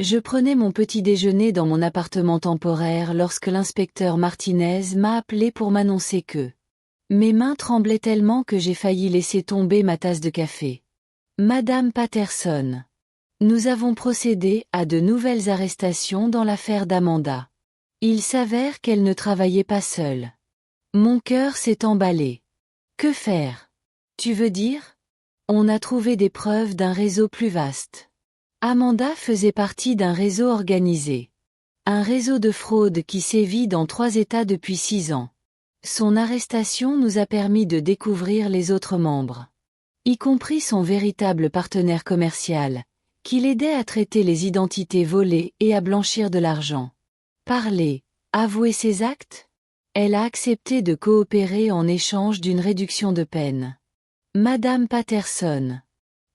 Je prenais mon petit déjeuner dans mon appartement temporaire lorsque l'inspecteur Martinez m'a appelé pour m'annoncer que mes mains tremblaient tellement que j'ai failli laisser tomber ma tasse de café. Madame Patterson. Nous avons procédé à de nouvelles arrestations dans l'affaire d'Amanda. Il s'avère qu'elle ne travaillait pas seule. Mon cœur s'est emballé. Que faire? Tu veux dire? On a trouvé des preuves d'un réseau plus vaste. Amanda faisait partie d'un réseau organisé. Un réseau de fraude qui sévit dans 3 États depuis 6 ans. Son arrestation nous a permis de découvrir les autres membres. Y compris son véritable partenaire commercial, qui l'aidait à traiter les identités volées et à blanchir de l'argent. Parler, avouer ses actes? Elle a accepté de coopérer en échange d'une réduction de peine. Madame Patterson.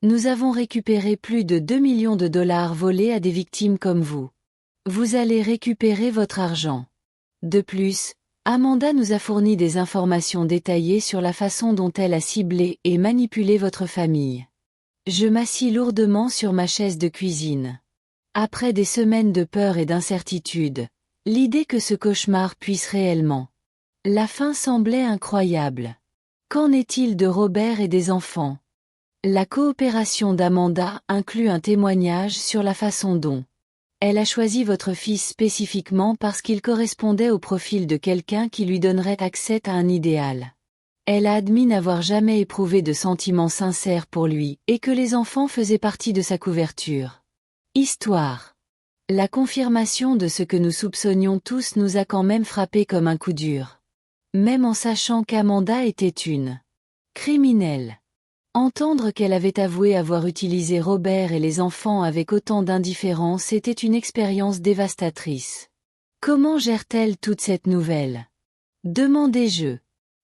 Nous avons récupéré plus de 2 millions de dollars volés à des victimes comme vous. Vous allez récupérer votre argent. De plus, Amanda nous a fourni des informations détaillées sur la façon dont elle a ciblé et manipulé votre famille. Je m'assis lourdement sur ma chaise de cuisine. Après des semaines de peur et d'incertitude, l'idée que ce cauchemar puisse réellement. La fin semblait incroyable. Qu'en est-il de Robert et des enfants? La coopération d'Amanda inclut un témoignage sur la façon dont elle a choisi votre fils spécifiquement parce qu'il correspondait au profil de quelqu'un qui lui donnerait accès à un idéal. Elle a admis n'avoir jamais éprouvé de sentiments sincères pour lui et que les enfants faisaient partie de sa couverture. Histoire. La confirmation de ce que nous soupçonnions tous nous a quand même frappé comme un coup dur. Même en sachant qu'Amanda était une criminelle. Entendre qu'elle avait avoué avoir utilisé Robert et les enfants avec autant d'indifférence était une expérience dévastatrice. Comment gère-t-elle toute cette nouvelle? Demandai-je.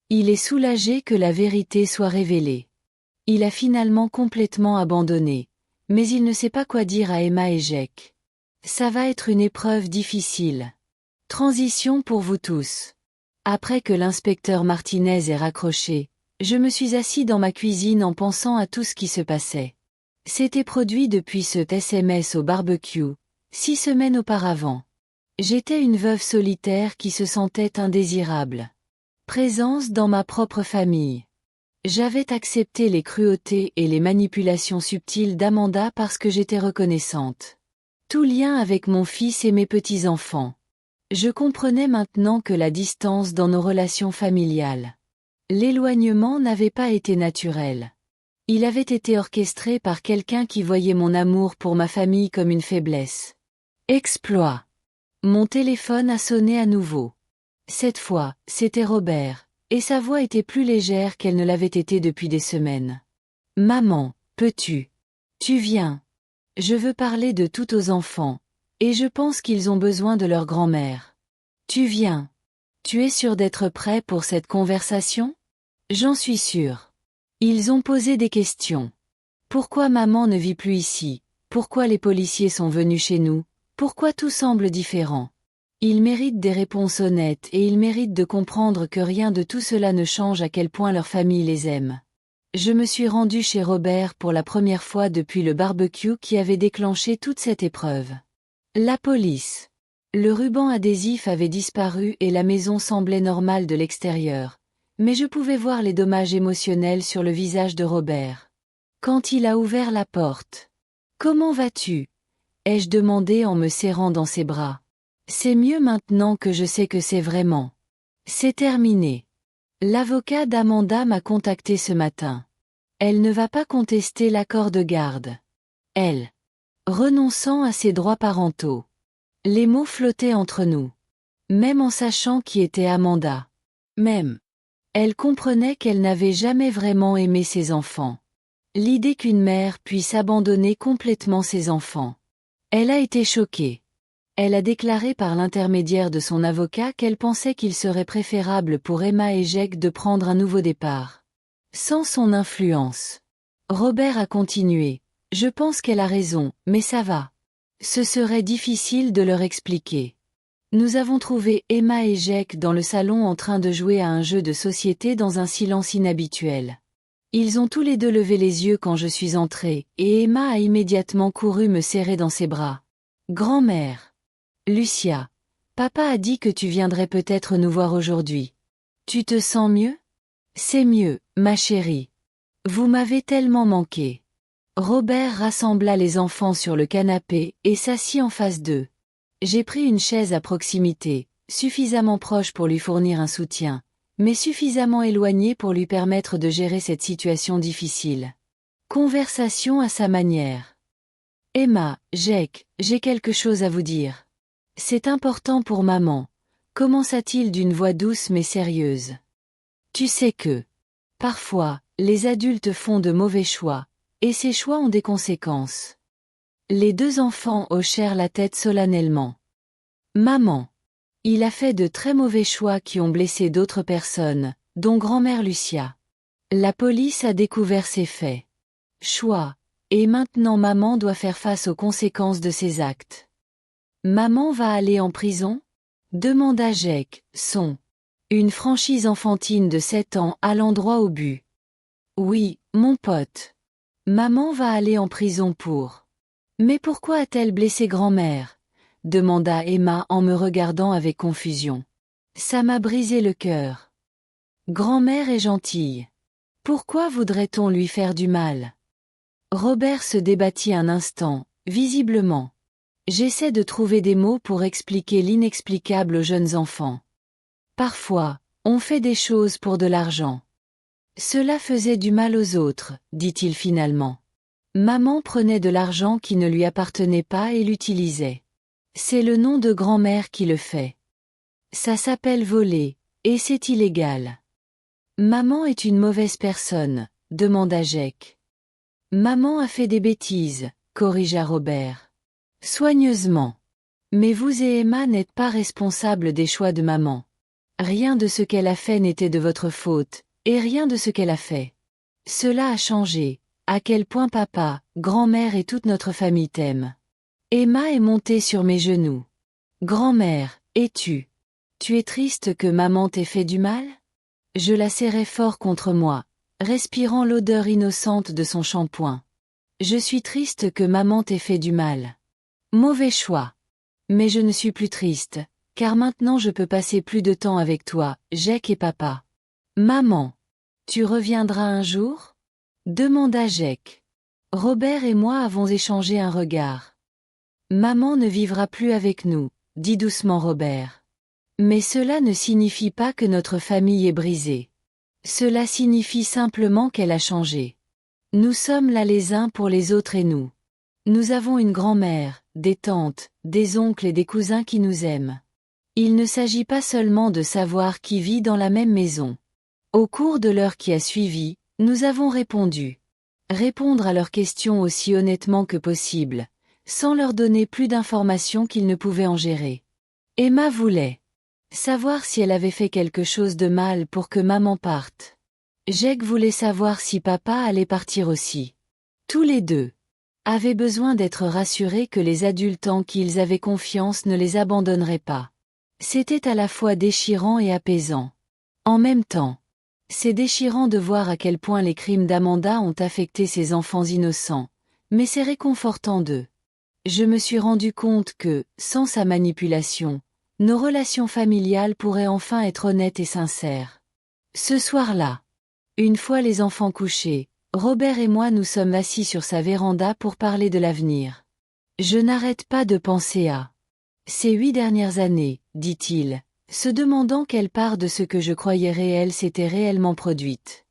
Il est soulagé que la vérité soit révélée. Il a finalement complètement abandonné, mais il ne sait pas quoi dire à Emma et Jake. Ça va être une épreuve difficile. Transition pour vous tous. Après que l'inspecteur Martinez ait raccroché, je me suis assis dans ma cuisine en pensant à tout ce qui se passait. C'était produit depuis cet SMS au barbecue, 6 semaines auparavant. J'étais une veuve solitaire qui se sentait indésirable. Présence dans ma propre famille. J'avais accepté les cruautés et les manipulations subtiles d'Amanda parce que j'étais reconnaissante. Tout lien avec mon fils et mes petits-enfants. Je comprenais maintenant que la distance dans nos relations familiales. L'éloignement n'avait pas été naturel. Il avait été orchestré par quelqu'un qui voyait mon amour pour ma famille comme une faiblesse. Exploit. Mon téléphone a sonné à nouveau. Cette fois, c'était Robert, et sa voix était plus légère qu'elle ne l'avait été depuis des semaines. Maman, peux-tu? Tu viens. Je veux parler de tout aux enfants, et je pense qu'ils ont besoin de leur grand-mère. Tu viens. Tu es sûr d'être prêt pour cette conversation? J'en suis sûre. Ils ont posé des questions. Pourquoi maman ne vit plus ici? Pourquoi les policiers sont venus chez nous? Pourquoi tout semble différent? Ils méritent des réponses honnêtes et ils méritent de comprendre que rien de tout cela ne change à quel point leur famille les aime. Je me suis rendue chez Robert pour la première fois depuis le barbecue qui avait déclenché toute cette épreuve. La police. Le ruban adhésif avait disparu et la maison semblait normale de l'extérieur. Mais je pouvais voir les dommages émotionnels sur le visage de Robert. Quand il a ouvert la porte. « Comment vas-tu » ai-je demandé en me serrant dans ses bras. C'est mieux maintenant que je sais que c'est vraiment. C'est terminé. L'avocat d'Amanda m'a contacté ce matin. Elle ne va pas contester l'accord de garde. Elle. Renonçant à ses droits parentaux. Les mots flottaient entre nous. Même en sachant qui était Amanda. Même. Elle comprenait qu'elle n'avait jamais vraiment aimé ses enfants. L'idée qu'une mère puisse abandonner complètement ses enfants. Elle a été choquée. Elle a déclaré par l'intermédiaire de son avocat qu'elle pensait qu'il serait préférable pour Emma et Jake de prendre un nouveau départ. Sans son influence. Robert a continué. Je pense qu'elle a raison, mais ça va. Ce serait difficile de leur expliquer. Nous avons trouvé Emma et Jake dans le salon en train de jouer à un jeu de société dans un silence inhabituel. Ils ont tous les deux levé les yeux quand je suis entrée, et Emma a immédiatement couru me serrer dans ses bras. Grand-mère. Lucia. Papa a dit que tu viendrais peut-être nous voir aujourd'hui. Tu te sens mieux? C'est mieux, ma chérie. Vous m'avez tellement manqué. Robert rassembla les enfants sur le canapé et s'assit en face d'eux. J'ai pris une chaise à proximité, suffisamment proche pour lui fournir un soutien, mais suffisamment éloignée pour lui permettre de gérer cette situation difficile. Conversation à sa manière. Emma, Jake, j'ai quelque chose à vous dire. C'est important pour maman, commença-t-il d'une voix douce mais sérieuse. Tu sais que, parfois, les adultes font de mauvais choix, et ces choix ont des conséquences. Les deux enfants hochèrent la tête solennellement. Maman. Il a fait de très mauvais choix qui ont blessé d'autres personnes, dont grand-mère Lucia. La police a découvert ces faits. Choix. Et maintenant maman doit faire face aux conséquences de ses actes. Maman va aller en prison? Demanda Jake, une franchise enfantine de 7 ans allant droit au but. Oui, mon pote. Maman va aller en prison pour. Mais pourquoi a-t-elle blessé grand-mère? Demanda Emma en me regardant avec confusion. Ça m'a brisé le cœur. Grand-mère est gentille. Pourquoi voudrait-on lui faire du mal? Robert se débattit un instant, visiblement. J'essaie de trouver des mots pour expliquer l'inexplicable aux jeunes enfants. Parfois, on fait des choses pour de l'argent. Cela faisait du mal aux autres, dit-il finalement. Maman prenait de l'argent qui ne lui appartenait pas et l'utilisait. C'est le nom de grand-mère qui le fait. Ça s'appelle voler, et c'est illégal. Maman est une mauvaise personne, demanda Jake. Maman a fait des bêtises, corrigea Robert. Soigneusement. Mais vous et Emma n'êtes pas responsables des choix de maman. Rien de ce qu'elle a fait n'était de votre faute, et rien de ce qu'elle a fait. Cela a changé, à quel point papa, grand-mère et toute notre famille t'aiment. Emma est montée sur mes genoux. Grand-mère, es-tu? Tu es triste que maman t'ait fait du mal? Je la serrai fort contre moi, respirant l'odeur innocente de son shampoing. Je suis triste que maman t'ait fait du mal. Mauvais choix. Mais je ne suis plus triste, car maintenant je peux passer plus de temps avec toi, Jake et papa. Maman. Tu reviendras un jour? Demanda Jake. Robert et moi avons échangé un regard. Maman ne vivra plus avec nous, dit doucement Robert. Mais cela ne signifie pas que notre famille est brisée. Cela signifie simplement qu'elle a changé. Nous sommes là les uns pour les autres et nous. Nous avons une grand-mère, des tantes, des oncles et des cousins qui nous aiment. Il ne s'agit pas seulement de savoir qui vit dans la même maison. Au cours de l'heure qui a suivi, nous avons répondu. Répondre à leurs questions aussi honnêtement que possible, sans leur donner plus d'informations qu'ils ne pouvaient en gérer. Emma voulait savoir si elle avait fait quelque chose de mal pour que maman parte. Jake voulait savoir si papa allait partir aussi. Tous les deux avaient besoin d'être rassurés que les adultes en qui ils avaient confiance ne les abandonneraient pas. C'était à la fois déchirant et apaisant. En même temps, c'est déchirant de voir à quel point les crimes d'Amanda ont affecté ces enfants innocents, mais c'est réconfortant d'eux. Je me suis rendu compte que, sans sa manipulation, nos relations familiales pourraient enfin être honnêtes et sincères. Ce soir-là, une fois les enfants couchés, Robert et moi nous sommes assis sur sa véranda pour parler de l'avenir. Je n'arrête pas de penser à ces 8 dernières années, dit-il, se demandant quelle part de ce que je croyais réel s'était réellement produite.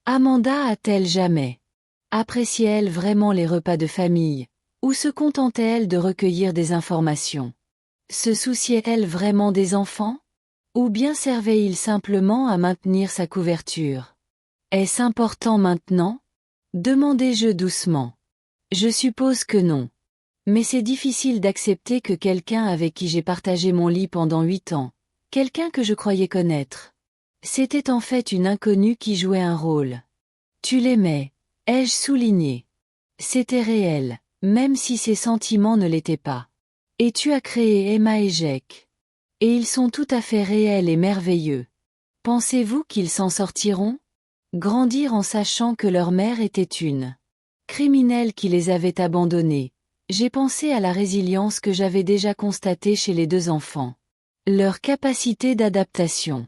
Amanda a-t-elle jamais apprécié-elle vraiment les repas de famille, ou se contentait-elle de recueillir des informations? Se souciait-elle vraiment des enfants? Ou bien servait-il simplement à maintenir sa couverture? Est-ce important maintenant? Demandai-je doucement. Je suppose que non. Mais c'est difficile d'accepter que quelqu'un avec qui j'ai partagé mon lit pendant 8 ans, quelqu'un que je croyais connaître, c'était en fait une inconnue qui jouait un rôle. Tu l'aimais, ai-je souligné. C'était réel, même si ses sentiments ne l'étaient pas. Et tu as créé Emma et Jake. Et ils sont tout à fait réels et merveilleux. Pensez-vous qu'ils s'en sortiront? Grandir en sachant que leur mère était une criminelle qui les avait abandonnés, j'ai pensé à la résilience que j'avais déjà constatée chez les deux enfants. Leur capacité d'adaptation.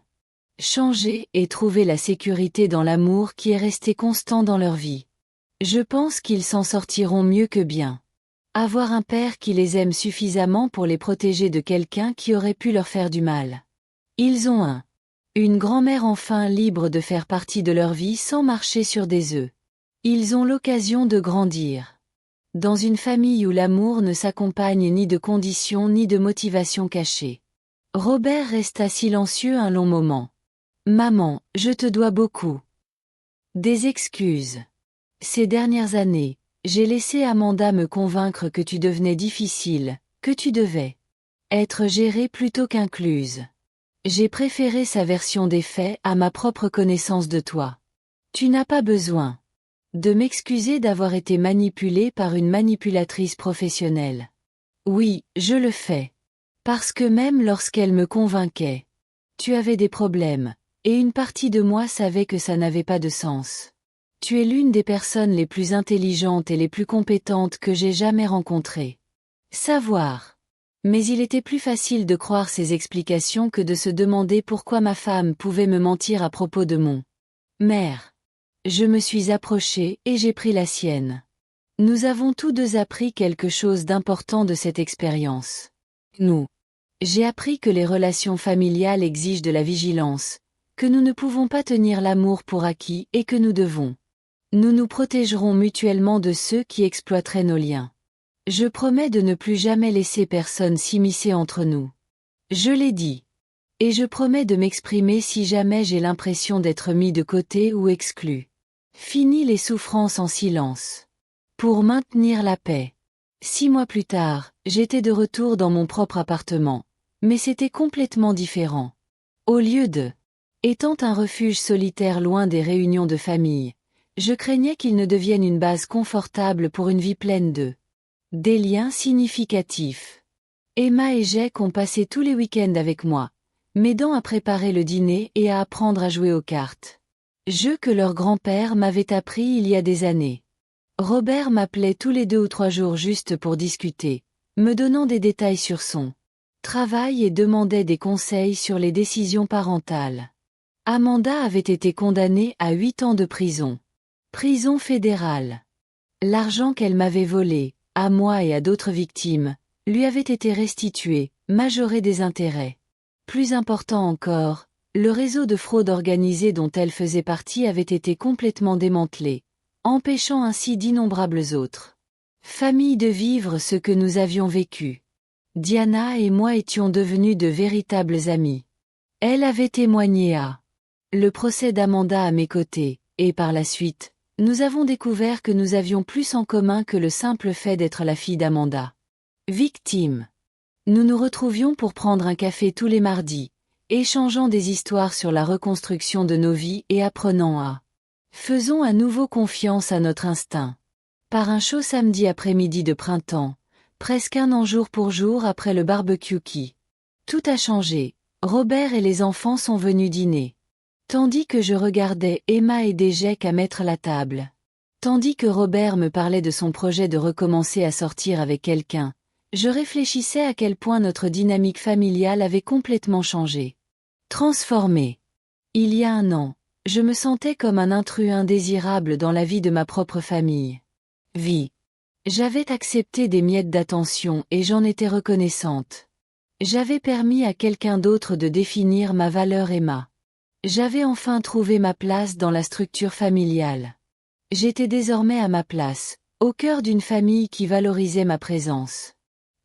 Changer et trouver la sécurité dans l'amour qui est resté constant dans leur vie. Je pense qu'ils s'en sortiront mieux que bien. Avoir un père qui les aime suffisamment pour les protéger de quelqu'un qui aurait pu leur faire du mal. Ils ont une grand-mère enfin libre de faire partie de leur vie sans marcher sur des œufs. Ils ont l'occasion de grandir. Dans une famille où l'amour ne s'accompagne ni de conditions ni de motivations cachées. Robert resta silencieux un long moment. Maman, je te dois beaucoup. Des excuses. Ces dernières années, j'ai laissé Amanda me convaincre que tu devenais difficile, que tu devais être gérée plutôt qu'incluse. J'ai préféré sa version des faits à ma propre connaissance de toi. Tu n'as pas besoin de m'excuser d'avoir été manipulée par une manipulatrice professionnelle. Oui, je le fais. Parce que même lorsqu'elle me convainquait, tu avais des problèmes, et une partie de moi savait que ça n'avait pas de sens. Tu es l'une des personnes les plus intelligentes et les plus compétentes que j'ai jamais rencontrées. Savoir. Mais il était plus facile de croire ces explications que de se demander pourquoi ma femme pouvait me mentir à propos de mon mère. Je me suis approchée et j'ai pris la sienne. Nous avons tous deux appris quelque chose d'important de cette expérience. J'ai appris que les relations familiales exigent de la vigilance, que nous ne pouvons pas tenir l'amour pour acquis et que nous devons. Nous nous protégerons mutuellement de ceux qui exploiteraient nos liens. Je promets de ne plus jamais laisser personne s'immiscer entre nous. Je l'ai dit. Et je promets de m'exprimer si jamais j'ai l'impression d'être mis de côté ou exclu. Fini les souffrances en silence. Pour maintenir la paix. 6 mois plus tard, j'étais de retour dans mon propre appartement. Mais c'était complètement différent. Au lieu de étant un refuge solitaire loin des réunions de famille, je craignais qu'il ne devienne une base confortable pour une vie pleine des liens significatifs. Emma et Jack ont passé tous les week-ends avec moi, m'aidant à préparer le dîner et à apprendre à jouer aux cartes. Jeu que leur grand-père m'avait appris il y a des années. Robert m'appelait tous les 2 ou 3 jours juste pour discuter, me donnant des détails sur son travail et demandait des conseils sur les décisions parentales. Amanda avait été condamnée à 8 ans de prison. Prison fédérale. L'argent qu'elle m'avait volé, à moi et à d'autres victimes, lui avait été restitué, majoré des intérêts. Plus important encore, le réseau de fraude organisée dont elle faisait partie avait été complètement démantelé, empêchant ainsi d'innombrables autres familles de vivre ce que nous avions vécu. Diana et moi étions devenus de véritables amis. Elle avait témoigné à le procès d'Amanda à mes côtés, et par la suite, nous avons découvert que nous avions plus en commun que le simple fait d'être la fille d'Amanda. Victime. Nous nous retrouvions pour prendre un café tous les mardis, échangeant des histoires sur la reconstruction de nos vies et apprenant à faisons à nouveau confiance à notre instinct. Par un chaud samedi après-midi de printemps, presque 1 an jour pour jour après le barbecue qui tout a changé, Robert et les enfants sont venus dîner. Tandis que je regardais Emma aider Jack à mettre la table. Tandis que Robert me parlait de son projet de recommencer à sortir avec quelqu'un, je réfléchissais à quel point notre dynamique familiale avait complètement changé. Transformée. Il y a 1 an, je me sentais comme un intrus indésirable dans la vie de ma propre famille. J'avais accepté des miettes d'attention et j'en étais reconnaissante. J'avais permis à quelqu'un d'autre de définir ma valeur Emma. J'avais enfin trouvé ma place dans la structure familiale. J'étais désormais à ma place, au cœur d'une famille qui valorisait ma présence.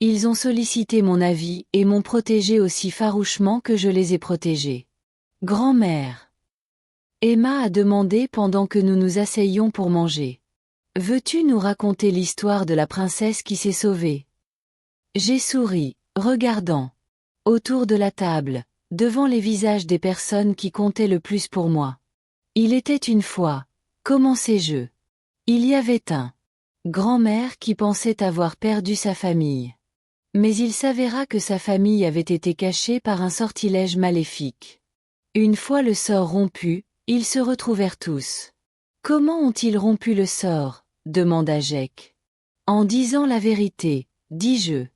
Ils ont sollicité mon avis et m'ont protégé aussi farouchement que je les ai protégés. Grand-mère. Emma a demandé pendant que nous nous asseyions pour manger. Veux-tu nous raconter l'histoire de la princesse qui s'est sauvée? J'ai souri, regardant autour de la table, devant les visages des personnes qui comptaient le plus pour moi. Il était une fois, commençai-je. Il y avait un grand-mère qui pensait avoir perdu sa famille. Mais il s'avéra que sa famille avait été cachée par un sortilège maléfique. Une fois le sort rompu, ils se retrouvèrent tous. Comment ont-ils rompu le sort? Demanda Jack. En disant la vérité, dis-je.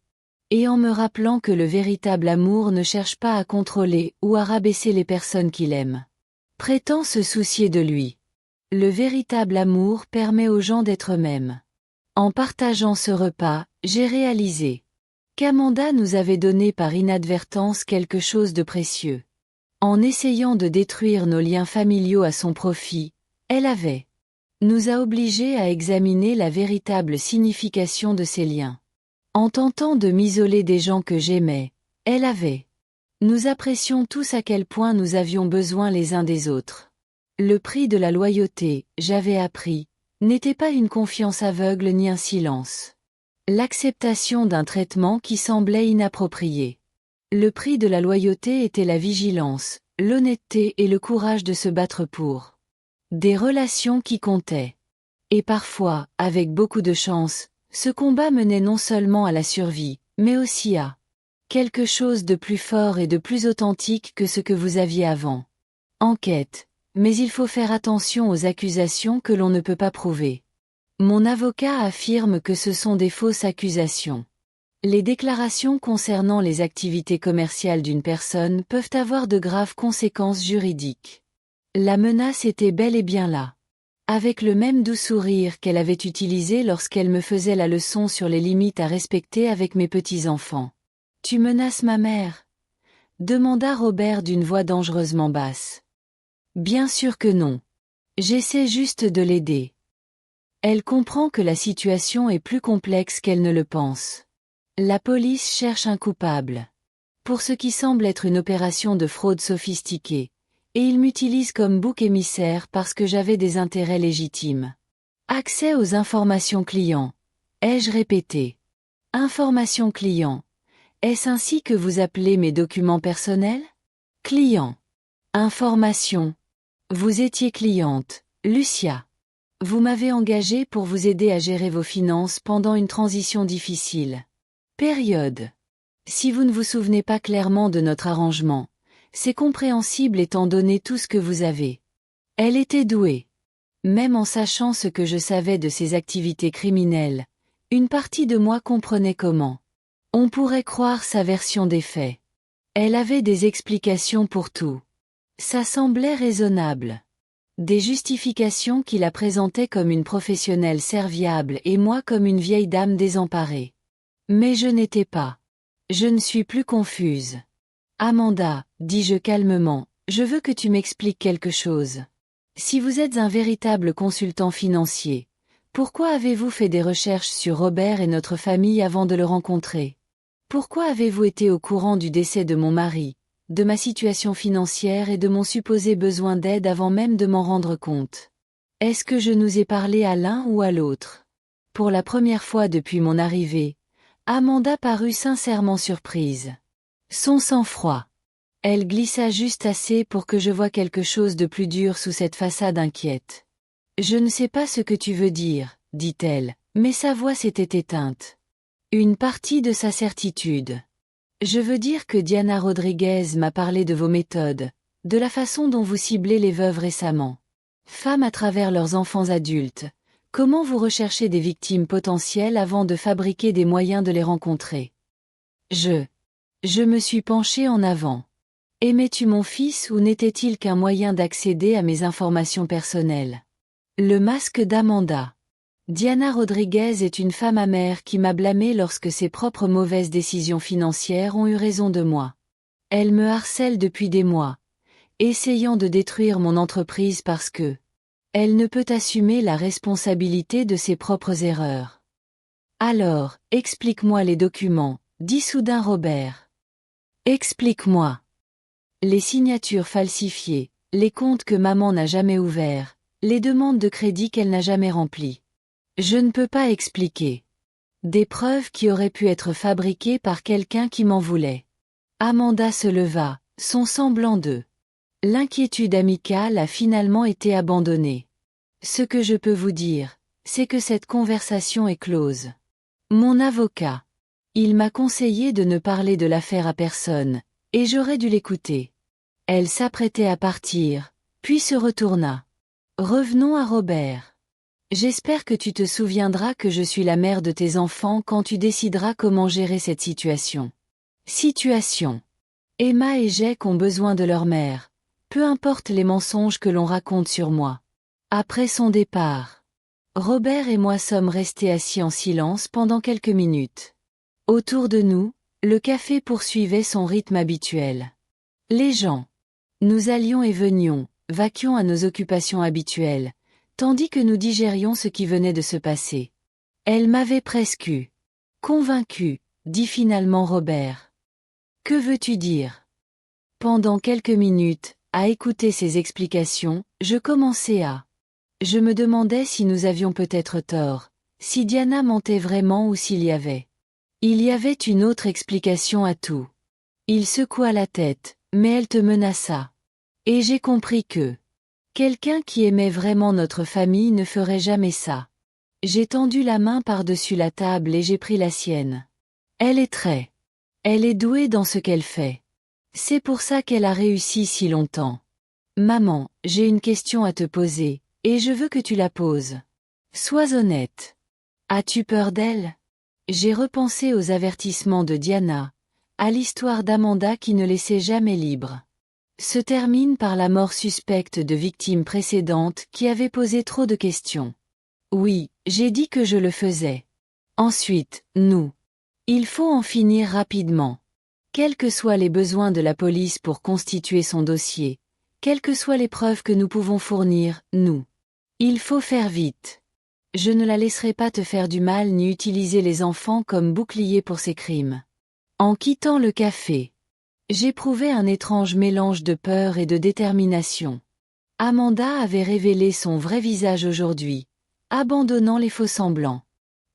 Et en me rappelant que le véritable amour ne cherche pas à contrôler ou à rabaisser les personnes qu'il aime. Prétend se soucier de lui. Le véritable amour permet aux gens d'être eux-mêmes. En partageant ce repas, j'ai réalisé qu'Amanda nous avait donné par inadvertance quelque chose de précieux. En essayant de détruire nos liens familiaux à son profit, elle nous a obligés à examiner la véritable signification de ces liens. En tentant de m'isoler des gens que j'aimais, elle nous apprécions tous à quel point nous avions besoin les uns des autres. Le prix de la loyauté, j'avais appris, n'était pas une confiance aveugle ni un silence. L'acceptation d'un traitement qui semblait inapproprié. Le prix de la loyauté était la vigilance, l'honnêteté et le courage de se battre pour des relations qui comptaient. Et parfois, avec beaucoup de chance, ce combat menait non seulement à la survie, mais aussi à quelque chose de plus fort et de plus authentique que ce que vous aviez avant. Enquête. Mais il faut faire attention aux accusations que l'on ne peut pas prouver. Mon avocat affirme que ce sont des fausses accusations. Les déclarations concernant les activités commerciales d'une personne peuvent avoir de graves conséquences juridiques. La menace était bel et bien là. Avec le même doux sourire qu'elle avait utilisé lorsqu'elle me faisait la leçon sur les limites à respecter avec mes petits-enfants. « Tu menaces ma mère ?» demanda Robert d'une voix dangereusement basse. « Bien sûr que non. J'essaie juste de l'aider. Elle comprend que la situation est plus complexe qu'elle ne le pense. La police cherche un coupable. Pour ce qui semble être une opération de fraude sophistiquée. Et il m'utilise comme bouc émissaire parce que j'avais des intérêts légitimes. Accès aux informations clients. Ai-je répété. Informations clients. Est-ce ainsi que vous appelez mes documents personnels? Client. Information. Vous étiez cliente, Lucia. Vous m'avez engagé pour vous aider à gérer vos finances pendant une transition difficile. Période. Si vous ne vous souvenez pas clairement de notre arrangement, c'est compréhensible étant donné tout ce que vous avez. Elle était douée. Même en sachant ce que je savais de ses activités criminelles, une partie de moi comprenait comment. On pourrait croire sa version des faits. Elle avait des explications pour tout. Ça semblait raisonnable. Des justifications qui la présentaient comme une professionnelle serviable et moi comme une vieille dame désemparée. Mais je n'étais pas. Je ne suis plus confuse. Amanda, dis-je calmement, je veux que tu m'expliques quelque chose. Si vous êtes un véritable consultant financier, pourquoi avez-vous fait des recherches sur Robert et notre famille avant de le rencontrer? Pourquoi avez-vous été au courant du décès de mon mari, de ma situation financière et de mon supposé besoin d'aide avant même de m'en rendre compte? Est-ce que je nous ai parlé à l'un ou à l'autre? Pour la première fois depuis mon arrivée, Amanda parut sincèrement surprise. Son sang-froid. Elle glissa juste assez pour que je voie quelque chose de plus dur sous cette façade inquiète. Je ne sais pas ce que tu veux dire, dit-elle, mais sa voix s'était éteinte. Une partie de sa certitude. Je veux dire que Diana Rodriguez m'a parlé de vos méthodes, de la façon dont vous ciblez les veuves récemment. Femmes à travers leurs enfants adultes. Comment vous recherchez des victimes potentielles avant de fabriquer des moyens de les rencontrer? Je me suis penchée en avant. Aimais-tu mon fils ou n'était-il qu'un moyen d'accéder à mes informations personnelles? Le masque d'Amanda. Diana Rodriguez est une femme amère qui m'a blâmée lorsque ses propres mauvaises décisions financières ont eu raison de moi. Elle me harcèle depuis des mois, essayant de détruire mon entreprise parce que elle ne peut assumer la responsabilité de ses propres erreurs. Alors, explique-moi les documents, dit soudain Robert. Explique-moi. Les signatures falsifiées, les comptes que maman n'a jamais ouverts, les demandes de crédit qu'elle n'a jamais remplies. Je ne peux pas expliquer. Des preuves qui auraient pu être fabriquées par quelqu'un qui m'en voulait. Amanda se leva, son semblant de l'inquiétude amicale a finalement été abandonnée. Ce que je peux vous dire, c'est que cette conversation est close. Mon avocat. Il m'a conseillé de ne parler de l'affaire à personne, et j'aurais dû l'écouter. Elle s'apprêtait à partir, puis se retourna. Revenons à Robert. J'espère que tu te souviendras que je suis la mère de tes enfants quand tu décideras comment gérer cette situation. Situation. Emma et Jake ont besoin de leur mère, peu importe les mensonges que l'on raconte sur moi. Après son départ, Robert et moi sommes restés assis en silence pendant quelques minutes. Autour de nous, le café poursuivait son rythme habituel. Les gens. Nous allions et venions, vaquions à nos occupations habituelles, tandis que nous digérions ce qui venait de se passer. Elle m'avait presque eu. Convaincu, dit finalement Robert. Que veux-tu dire? Pendant quelques minutes, à écouter ses explications, je commençais à... Je me demandais si nous avions peut-être tort, si Diana mentait vraiment ou s'il y avait. Il y avait une autre explication à tout. Il secoua la tête, mais elle te menaça. Et j'ai compris que... Quelqu'un qui aimait vraiment notre famille ne ferait jamais ça. J'ai tendu la main par-dessus la table et j'ai pris la sienne. Elle est très... Elle est douée dans ce qu'elle fait. C'est pour ça qu'elle a réussi si longtemps. Maman, j'ai une question à te poser, et je veux que tu la poses. Sois honnête. As-tu peur d'elle? J'ai repensé aux avertissements de Diana, à l'histoire d'Amanda qui ne laissait jamais libre. Se termine par la mort suspecte de victimes précédentes qui avaient posé trop de questions. Oui, j'ai dit que je le faisais. Ensuite, nous. Il faut en finir rapidement. Quels que soient les besoins de la police pour constituer son dossier, quelles que soient les preuves que nous pouvons fournir, nous. Il faut faire vite. Je ne la laisserai pas te faire du mal ni utiliser les enfants comme bouclier pour ses crimes. En quittant le café, j'éprouvais un étrange mélange de peur et de détermination. Amanda avait révélé son vrai visage aujourd'hui, abandonnant les faux-semblants.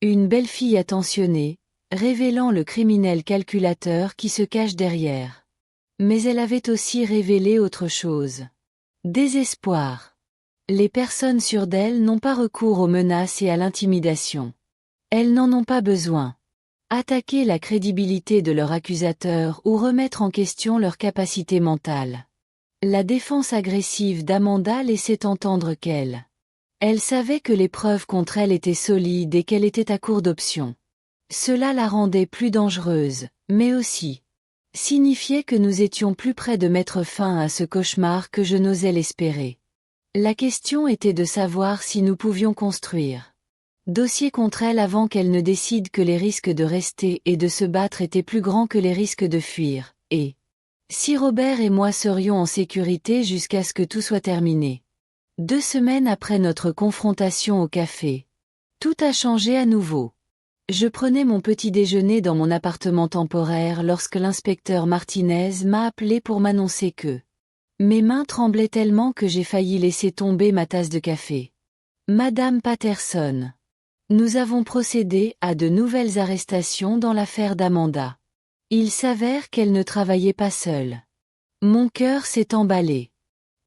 Une belle fille attentionnée, révélant le criminel calculateur qui se cache derrière. Mais elle avait aussi révélé autre chose. Désespoir. Les personnes sûres d'elles n'ont pas recours aux menaces et à l'intimidation. Elles n'en ont pas besoin. Attaquer la crédibilité de leur accusateur ou remettre en question leur capacité mentale. La défense agressive d'Amanda laissait entendre qu'elle. Elle savait que les preuves contre elle étaient solides et qu'elle était à court d'options. Cela la rendait plus dangereuse, mais aussi signifiait que nous étions plus près de mettre fin à ce cauchemar que je n'osais l'espérer. La question était de savoir si nous pouvions construire dossier contre elle avant qu'elle ne décide que les risques de rester et de se battre étaient plus grands que les risques de fuir, et si Robert et moi serions en sécurité jusqu'à ce que tout soit terminé. 2 semaines après notre confrontation au café, tout a changé à nouveau. Je prenais mon petit déjeuner dans mon appartement temporaire lorsque l'inspecteur Martinez m'a appelé pour m'annoncer que mes mains tremblaient tellement que j'ai failli laisser tomber ma tasse de café. Madame Patterson. Nous avons procédé à de nouvelles arrestations dans l'affaire d'Amanda. Il s'avère qu'elle ne travaillait pas seule. Mon cœur s'est emballé.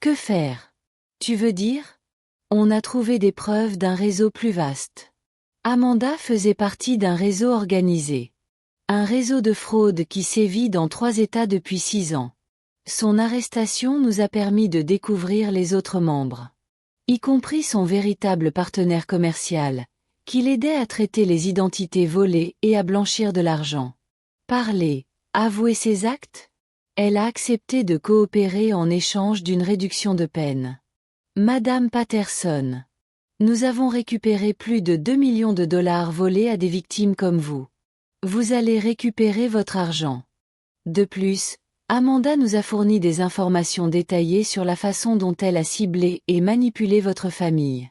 Que faire? Tu veux dire? On a trouvé des preuves d'un réseau plus vaste. Amanda faisait partie d'un réseau organisé. Un réseau de fraude qui sévit dans 3 États depuis 6 ans. Son arrestation nous a permis de découvrir les autres membres. Y compris son véritable partenaire commercial, qui l'aidait à traiter les identités volées et à blanchir de l'argent. Parler, avouer ses actes? Elle a accepté de coopérer en échange d'une réduction de peine. Madame Patterson. Nous avons récupéré plus de 2 millions de dollars volés à des victimes comme vous. Vous allez récupérer votre argent. De plus, Amanda nous a fourni des informations détaillées sur la façon dont elle a ciblé et manipulé votre famille.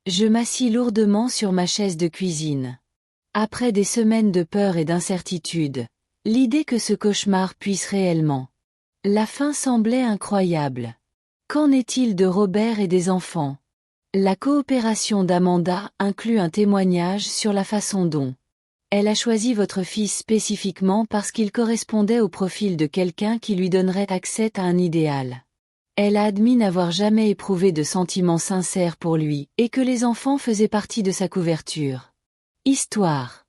Je m'assis lourdement sur ma chaise de cuisine. Après des semaines de peur et d'incertitude, l'idée que ce cauchemar puisse réellement. La fin semblait incroyable. Qu'en est-il de Robert et des enfants? La coopération d'Amanda inclut un témoignage sur la façon dont elle a choisi votre fils spécifiquement parce qu'il correspondait au profil de quelqu'un qui lui donnerait accès à un idéal. Elle a admis n'avoir jamais éprouvé de sentiments sincères pour lui et que les enfants faisaient partie de sa couverture. Histoire.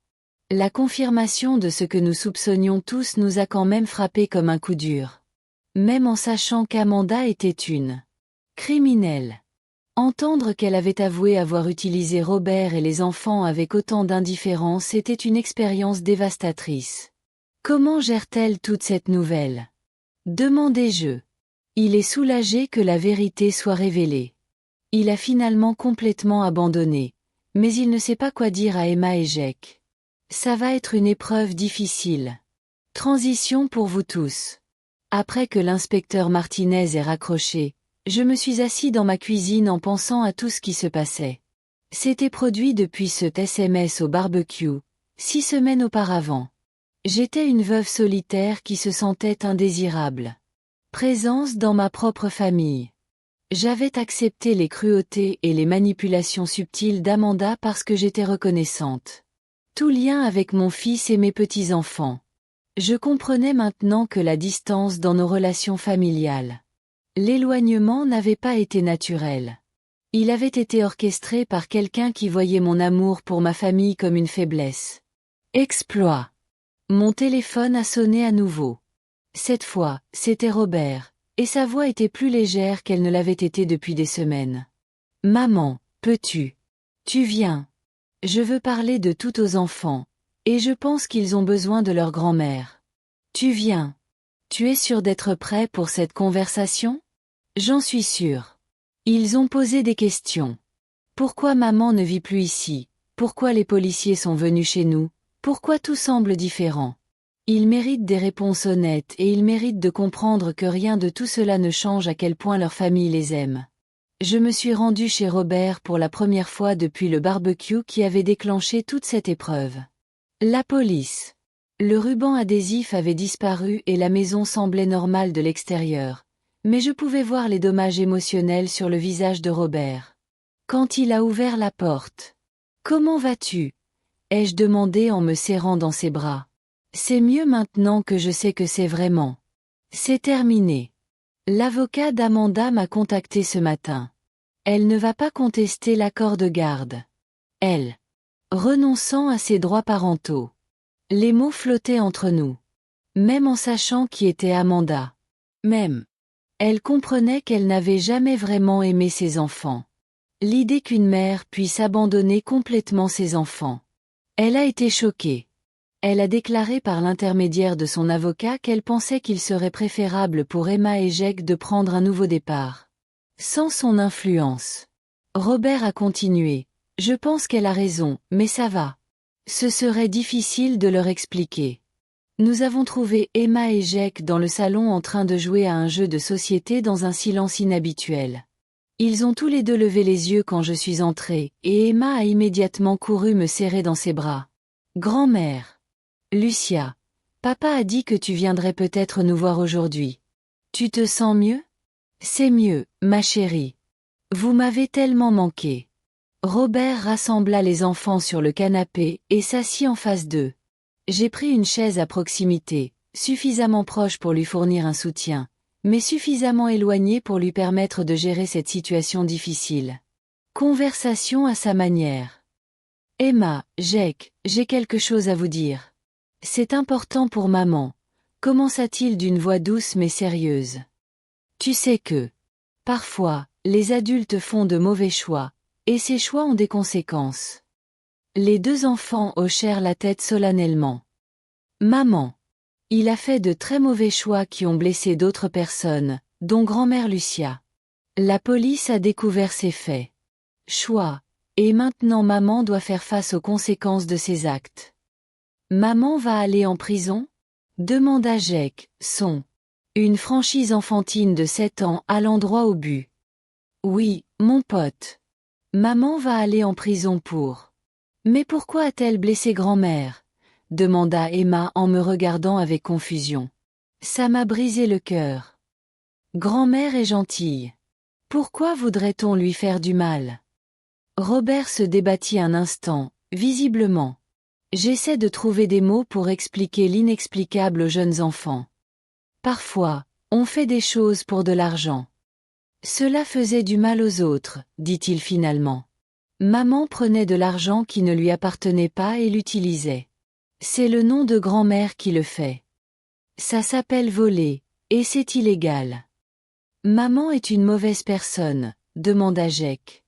La confirmation de ce que nous soupçonnions tous nous a quand même frappé comme un coup dur. Même en sachant qu'Amanda était une criminelle. Entendre qu'elle avait avoué avoir utilisé Robert et les enfants avec autant d'indifférence était une expérience dévastatrice. Comment gère-t-elle toute cette nouvelle? Demandai-je. Il est soulagé que la vérité soit révélée. Il a finalement complètement abandonné, mais il ne sait pas quoi dire à Emma et Jake. Ça va être une épreuve difficile. Transition pour vous tous. Après que l'inspecteur Martinez ait raccroché, je me suis assis dans ma cuisine en pensant à tout ce qui se passait. C'était produit depuis cet SMS au barbecue, 6 semaines auparavant. J'étais une veuve solitaire qui se sentait indésirable. Présence dans ma propre famille. J'avais accepté les cruautés et les manipulations subtiles d'Amanda parce que j'étais reconnaissante. Tout lien avec mon fils et mes petits-enfants. Je comprenais maintenant que la distance dans nos relations familiales. L'éloignement n'avait pas été naturel. Il avait été orchestré par quelqu'un qui voyait mon amour pour ma famille comme une faiblesse. Exploit. Mon téléphone a sonné à nouveau. Cette fois, c'était Robert, et sa voix était plus légère qu'elle ne l'avait été depuis des semaines. Maman, peux-tu? Tu viens. Je veux parler de tout aux enfants, et je pense qu'ils ont besoin de leur grand-mère. Tu viens. Tu es sûr d'être prêt pour cette conversation? J'en suis sûre. Ils ont posé des questions. Pourquoi maman ne vit plus ici? Pourquoi les policiers sont venus chez nous? Pourquoi tout semble différent? Ils méritent des réponses honnêtes et ils méritent de comprendre que rien de tout cela ne change à quel point leur famille les aime. Je me suis rendue chez Robert pour la première fois depuis le barbecue qui avait déclenché toute cette épreuve. La police. Le ruban adhésif avait disparu et la maison semblait normale de l'extérieur, mais je pouvais voir les dommages émotionnels sur le visage de Robert. Quand il a ouvert la porte. « Comment vas-tu » ai-je demandé en me serrant dans ses bras. C'est mieux maintenant que je sais que c'est vraiment. C'est terminé. L'avocat d'Amanda m'a contacté ce matin. Elle ne va pas contester l'accord de garde. Elle. Renonçant à ses droits parentaux. Les mots flottaient entre nous. Même en sachant qui était Amanda. Même. Elle comprenait qu'elle n'avait jamais vraiment aimé ses enfants. L'idée qu'une mère puisse abandonner complètement ses enfants. Elle a été choquée. Elle a déclaré par l'intermédiaire de son avocat qu'elle pensait qu'il serait préférable pour Emma et Jake de prendre un nouveau départ. Sans son influence. Robert a continué. Je pense qu'elle a raison, mais ça va. Ce serait difficile de leur expliquer. Nous avons trouvé Emma et Jake dans le salon en train de jouer à un jeu de société dans un silence inhabituel. Ils ont tous les deux levé les yeux quand je suis entrée, et Emma a immédiatement couru me serrer dans ses bras. Grand-mère. Lucia. Papa a dit que tu viendrais peut-être nous voir aujourd'hui. Tu te sens mieux? C'est mieux, ma chérie. Vous m'avez tellement manqué. Robert rassembla les enfants sur le canapé et s'assit en face d'eux. J'ai pris une chaise à proximité, suffisamment proche pour lui fournir un soutien, mais suffisamment éloignée pour lui permettre de gérer cette situation difficile. Conversation à sa manière. Emma, Jake, j'ai quelque chose à vous dire. C'est important pour maman, commença-t-il d'une voix douce mais sérieuse. Tu sais que, parfois, les adultes font de mauvais choix, et ces choix ont des conséquences. Les deux enfants hochèrent la tête solennellement. Maman. Il a fait de très mauvais choix qui ont blessé d'autres personnes, dont grand-mère Lucia. La police a découvert ces faits. Choix. Et maintenant maman doit faire face aux conséquences de ses actes. Maman va aller en prison? Demanda Jake, une franchise enfantine de 7 ans allant droit au but. Oui, mon pote. Maman va aller en prison pour. Mais pourquoi a-t-elle blessé grand-mère? Demanda Emma en me regardant avec confusion. Ça m'a brisé le cœur. Grand-mère est gentille. Pourquoi voudrait-on lui faire du mal? Robert se débattit un instant, visiblement. J'essaie de trouver des mots pour expliquer l'inexplicable aux jeunes enfants. Parfois, on fait des choses pour de l'argent. Cela faisait du mal aux autres, dit-il finalement. Maman prenait de l'argent qui ne lui appartenait pas et l'utilisait. C'est le nom de grand-mère qui le fait. Ça s'appelle voler, et c'est illégal. Maman est une mauvaise personne, demanda Jake.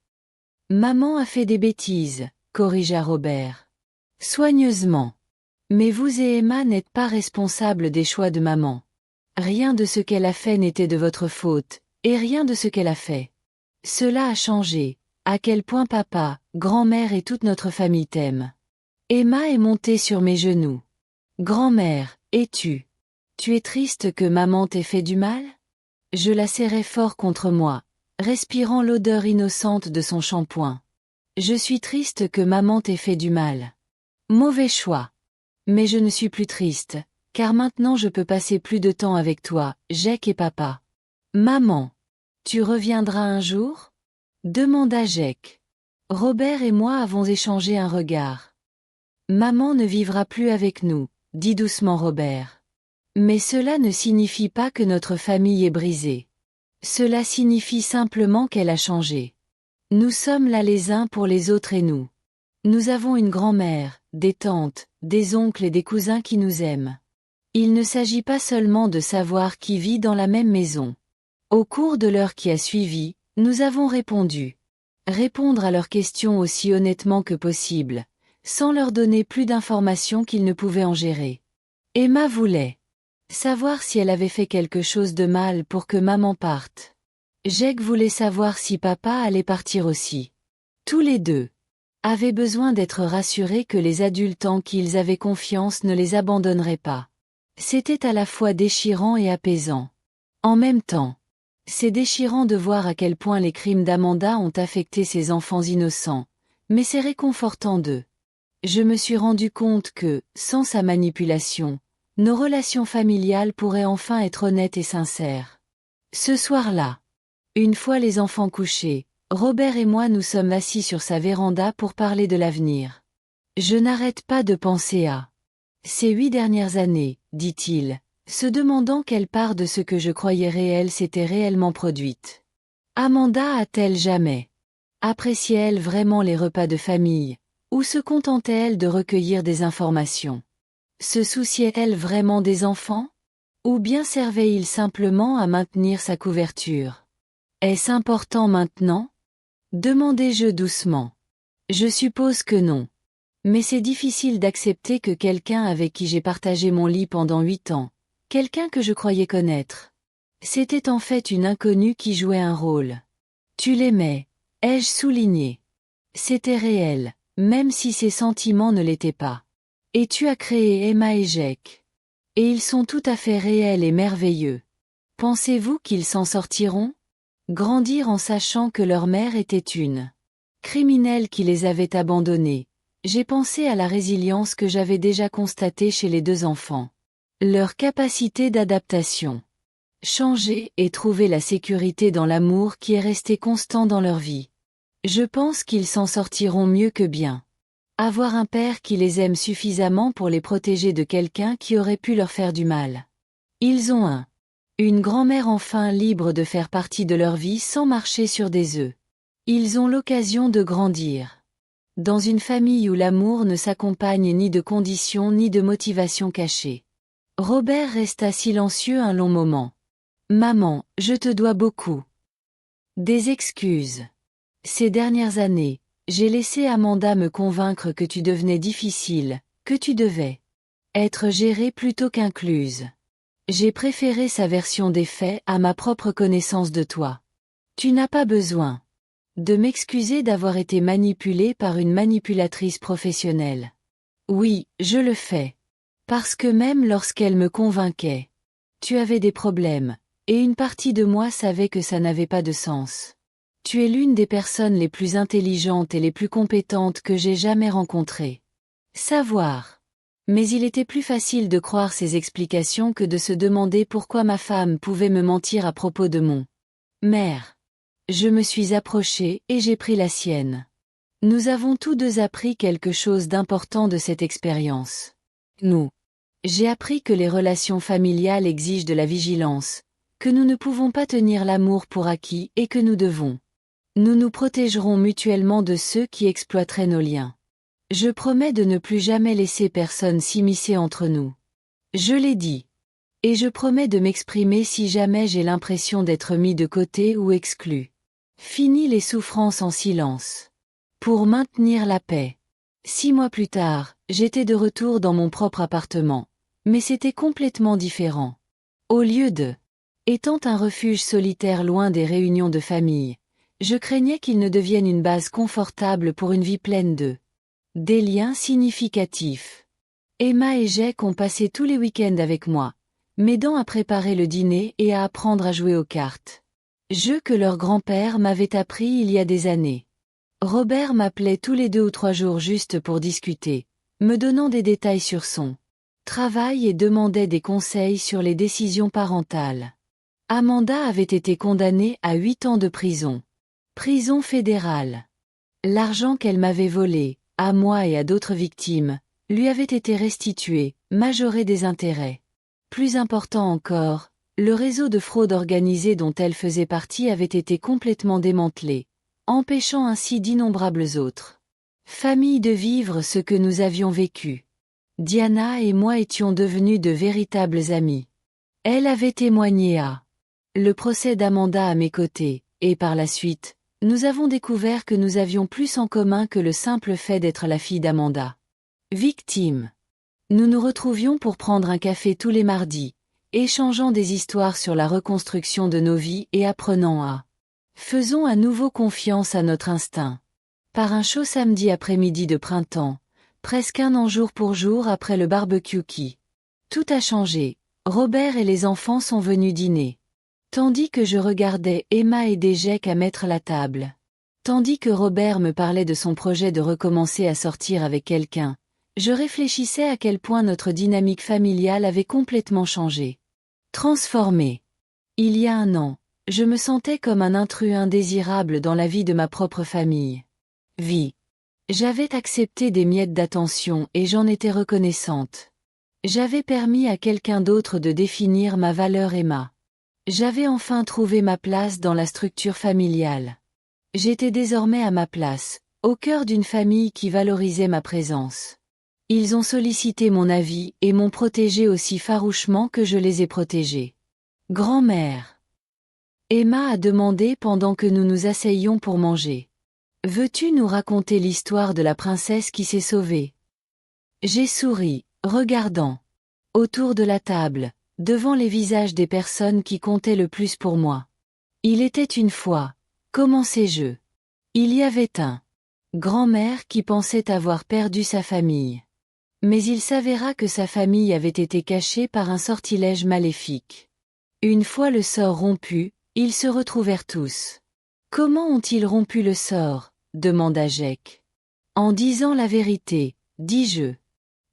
Maman a fait des bêtises, corrigea Robert. Soigneusement. Mais vous et Emma n'êtes pas responsables des choix de maman. Rien de ce qu'elle a fait n'était de votre faute, et rien de ce qu'elle a fait. Cela a changé, à quel point papa, grand-mère et toute notre famille t'aiment. Emma est montée sur mes genoux. Grand-mère, es-tu? Tu es triste que maman t'ait fait du mal? Je la serrai fort contre moi, respirant l'odeur innocente de son shampoing. Je suis triste que maman t'ait fait du mal. Mauvais choix. Mais je ne suis plus triste, car maintenant je peux passer plus de temps avec toi, Jake et papa. Maman. Tu reviendras un jour? Demanda Jake. Robert et moi avons échangé un regard. Maman ne vivra plus avec nous, dit doucement Robert. Mais cela ne signifie pas que notre famille est brisée. Cela signifie simplement qu'elle a changé. Nous sommes là les uns pour les autres et nous. Nous avons une grand-mère, des tantes, des oncles et des cousins qui nous aiment. Il ne s'agit pas seulement de savoir qui vit dans la même maison. Au cours de l'heure qui a suivi, nous avons répondu. Répondre à leurs questions aussi honnêtement que possible, sans leur donner plus d'informations qu'ils ne pouvaient en gérer. Emma voulait savoir si elle avait fait quelque chose de mal pour que maman parte. Jake voulait savoir si papa allait partir aussi. Tous les deux avaient besoin d'être rassurés que les adultes en qui ils avaient confiance ne les abandonneraient pas. C'était à la fois déchirant et apaisant. En même temps, c'est déchirant de voir à quel point les crimes d'Amanda ont affecté ces enfants innocents, mais c'est réconfortant d'eux. Je me suis rendu compte que, sans sa manipulation, nos relations familiales pourraient enfin être honnêtes et sincères. Ce soir-là, une fois les enfants couchés, Robert et moi nous sommes assis sur sa véranda pour parler de l'avenir. Je n'arrête pas de penser à ces 8 dernières années, dit-il, se demandant quelle part de ce que je croyais réel s'était réellement produite. Amanda a-t-elle jamais apprécié-elle vraiment les repas de famille, ou se contentait-elle de recueillir des informations? Se souciait-elle vraiment des enfants? Ou bien servait-il simplement à maintenir sa couverture? Est-ce important maintenant? Demandai-je doucement. Je suppose que non. Mais c'est difficile d'accepter que quelqu'un avec qui j'ai partagé mon lit pendant 8 ans, quelqu'un que je croyais connaître, c'était en fait une inconnue qui jouait un rôle. Tu l'aimais, ai-je souligné. C'était réel, même si ses sentiments ne l'étaient pas. Et tu as créé Emma et Jake. Et ils sont tout à fait réels et merveilleux. Pensez-vous qu'ils s'en sortiront? Grandir en sachant que leur mère était une criminelle qui les avait abandonnés. J'ai pensé à la résilience que j'avais déjà constatée chez les 2 enfants. Leur capacité d'adaptation. Changer et trouver la sécurité dans l'amour qui est resté constant dans leur vie. Je pense qu'ils s'en sortiront mieux que bien. Avoir un père qui les aime suffisamment pour les protéger de quelqu'un qui aurait pu leur faire du mal. Ils ont une grand-mère enfin libre de faire partie de leur vie sans marcher sur des œufs. Ils ont l'occasion de grandir. Dans une famille où l'amour ne s'accompagne ni de conditions ni de motivations cachées. Robert resta silencieux un long moment. Maman, je te dois beaucoup. Des excuses. Ces dernières années, j'ai laissé Amanda me convaincre que tu devenais difficile, que tu devais être gérée plutôt qu'incluse. J'ai préféré sa version des faits à ma propre connaissance de toi. Tu n'as pas besoin de m'excuser d'avoir été manipulée par une manipulatrice professionnelle. Oui, je le fais. Parce que même lorsqu'elle me convainquait, tu avais des problèmes, et une partie de moi savait que ça n'avait pas de sens. Tu es l'une des personnes les plus intelligentes et les plus compétentes que j'ai jamais rencontrées. Savoir. Mais il était plus facile de croire ces explications que de se demander pourquoi ma femme pouvait me mentir à propos de mon mère. Je me suis approchée et j'ai pris la sienne. Nous avons tous deux appris quelque chose d'important de cette expérience. J'ai appris que les relations familiales exigent de la vigilance, que nous ne pouvons pas tenir l'amour pour acquis et que nous devons. Nous nous protégerons mutuellement de ceux qui exploiteraient nos liens. Je promets de ne plus jamais laisser personne s'immiscer entre nous. Je l'ai dit. Et je promets de m'exprimer si jamais j'ai l'impression d'être mis de côté ou exclu. Fini les souffrances en silence. Pour maintenir la paix. 6 mois plus tard, j'étais de retour dans mon propre appartement. Mais c'était complètement différent. Au lieu de étant un refuge solitaire loin des réunions de famille, je craignais qu'il ne devienne une base confortable pour une vie pleine des liens significatifs. Emma et Jack ont passé tous les week-ends avec moi, m'aidant à préparer le dîner et à apprendre à jouer aux cartes. Jeu que leur grand-père m'avait appris il y a des années. Robert m'appelait tous les 2 ou 3 jours juste pour discuter, me donnant des détails sur son travail et demandait des conseils sur les décisions parentales. Amanda avait été condamnée à 8 ans de prison. Prison fédérale. L'argent qu'elle m'avait volé, à moi et à d'autres victimes, lui avait été restitué, majoré des intérêts. Plus important encore, le réseau de fraude organisée dont elle faisait partie avait été complètement démantelé, empêchant ainsi d'innombrables autres familles de vivre ce que nous avions vécu. Diana et moi étions devenus de véritables amis. Elle avait témoigné à le procès d'Amanda à mes côtés, et par la suite, nous avons découvert que nous avions plus en commun que le simple fait d'être la fille d'Amanda. Victime. Nous nous retrouvions pour prendre un café tous les mardis, échangeant des histoires sur la reconstruction de nos vies et apprenant à faisons à nouveau confiance à notre instinct. Par un chaud samedi après-midi de printemps, presque 1 an jour pour jour après le barbecue qui tout a changé, Robert et les enfants sont venus dîner. Tandis que je regardais Emma aider Jack à mettre la table. Tandis que Robert me parlait de son projet de recommencer à sortir avec quelqu'un, je réfléchissais à quel point notre dynamique familiale avait complètement changé. Transformée. Il y a 1 an, je me sentais comme un intrus indésirable dans la vie de ma propre famille. J'avais accepté des miettes d'attention et j'en étais reconnaissante. J'avais permis à quelqu'un d'autre de définir ma valeur Emma. J'avais enfin trouvé ma place dans la structure familiale. J'étais désormais à ma place, au cœur d'une famille qui valorisait ma présence. Ils ont sollicité mon avis et m'ont protégé aussi farouchement que je les ai protégés. Grand-mère. Emma a demandé pendant que nous nous asseyions pour manger. Veux-tu nous raconter l'histoire de la princesse qui s'est sauvée? J'ai souri, regardant autour de la table, devant les visages des personnes qui comptaient le plus pour moi. Il était une fois, commençai-je. Il y avait un grand-mère qui pensait avoir perdu sa famille. Mais il s'avéra que sa famille avait été cachée par un sortilège maléfique. Une fois le sort rompu, ils se retrouvèrent tous. Comment ont-ils rompu le sort? Demanda Jack. En disant la vérité, dis-je.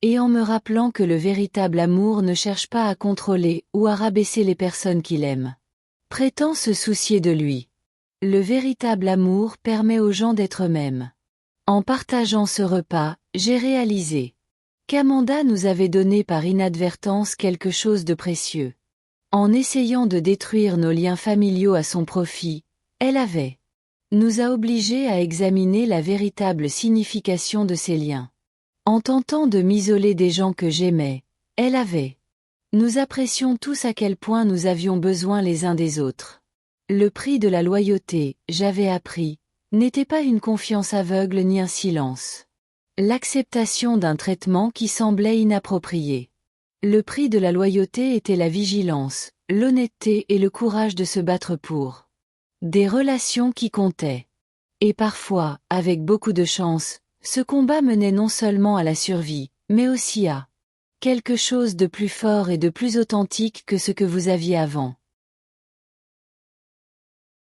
Et en me rappelant que le véritable amour ne cherche pas à contrôler ou à rabaisser les personnes qu'il aime. Prétend se soucier de lui. Le véritable amour permet aux gens d'être eux-mêmes. En partageant ce repas, j'ai réalisé qu'Amanda nous avait donné par inadvertance quelque chose de précieux. En essayant de détruire nos liens familiaux à son profit, elle nous a obligés à examiner la véritable signification de ces liens. En tentant de m'isoler des gens que j'aimais, nous apprécions tous à quel point nous avions besoin les uns des autres. Le prix de la loyauté, j'avais appris, n'était pas une confiance aveugle ni un silence. L'acceptation d'un traitement qui semblait inapproprié. Le prix de la loyauté était la vigilance, l'honnêteté et le courage de se battre pour des relations qui comptaient. Et parfois, avec beaucoup de chance, ce combat menait non seulement à la survie, mais aussi à quelque chose de plus fort et de plus authentique que ce que vous aviez avant.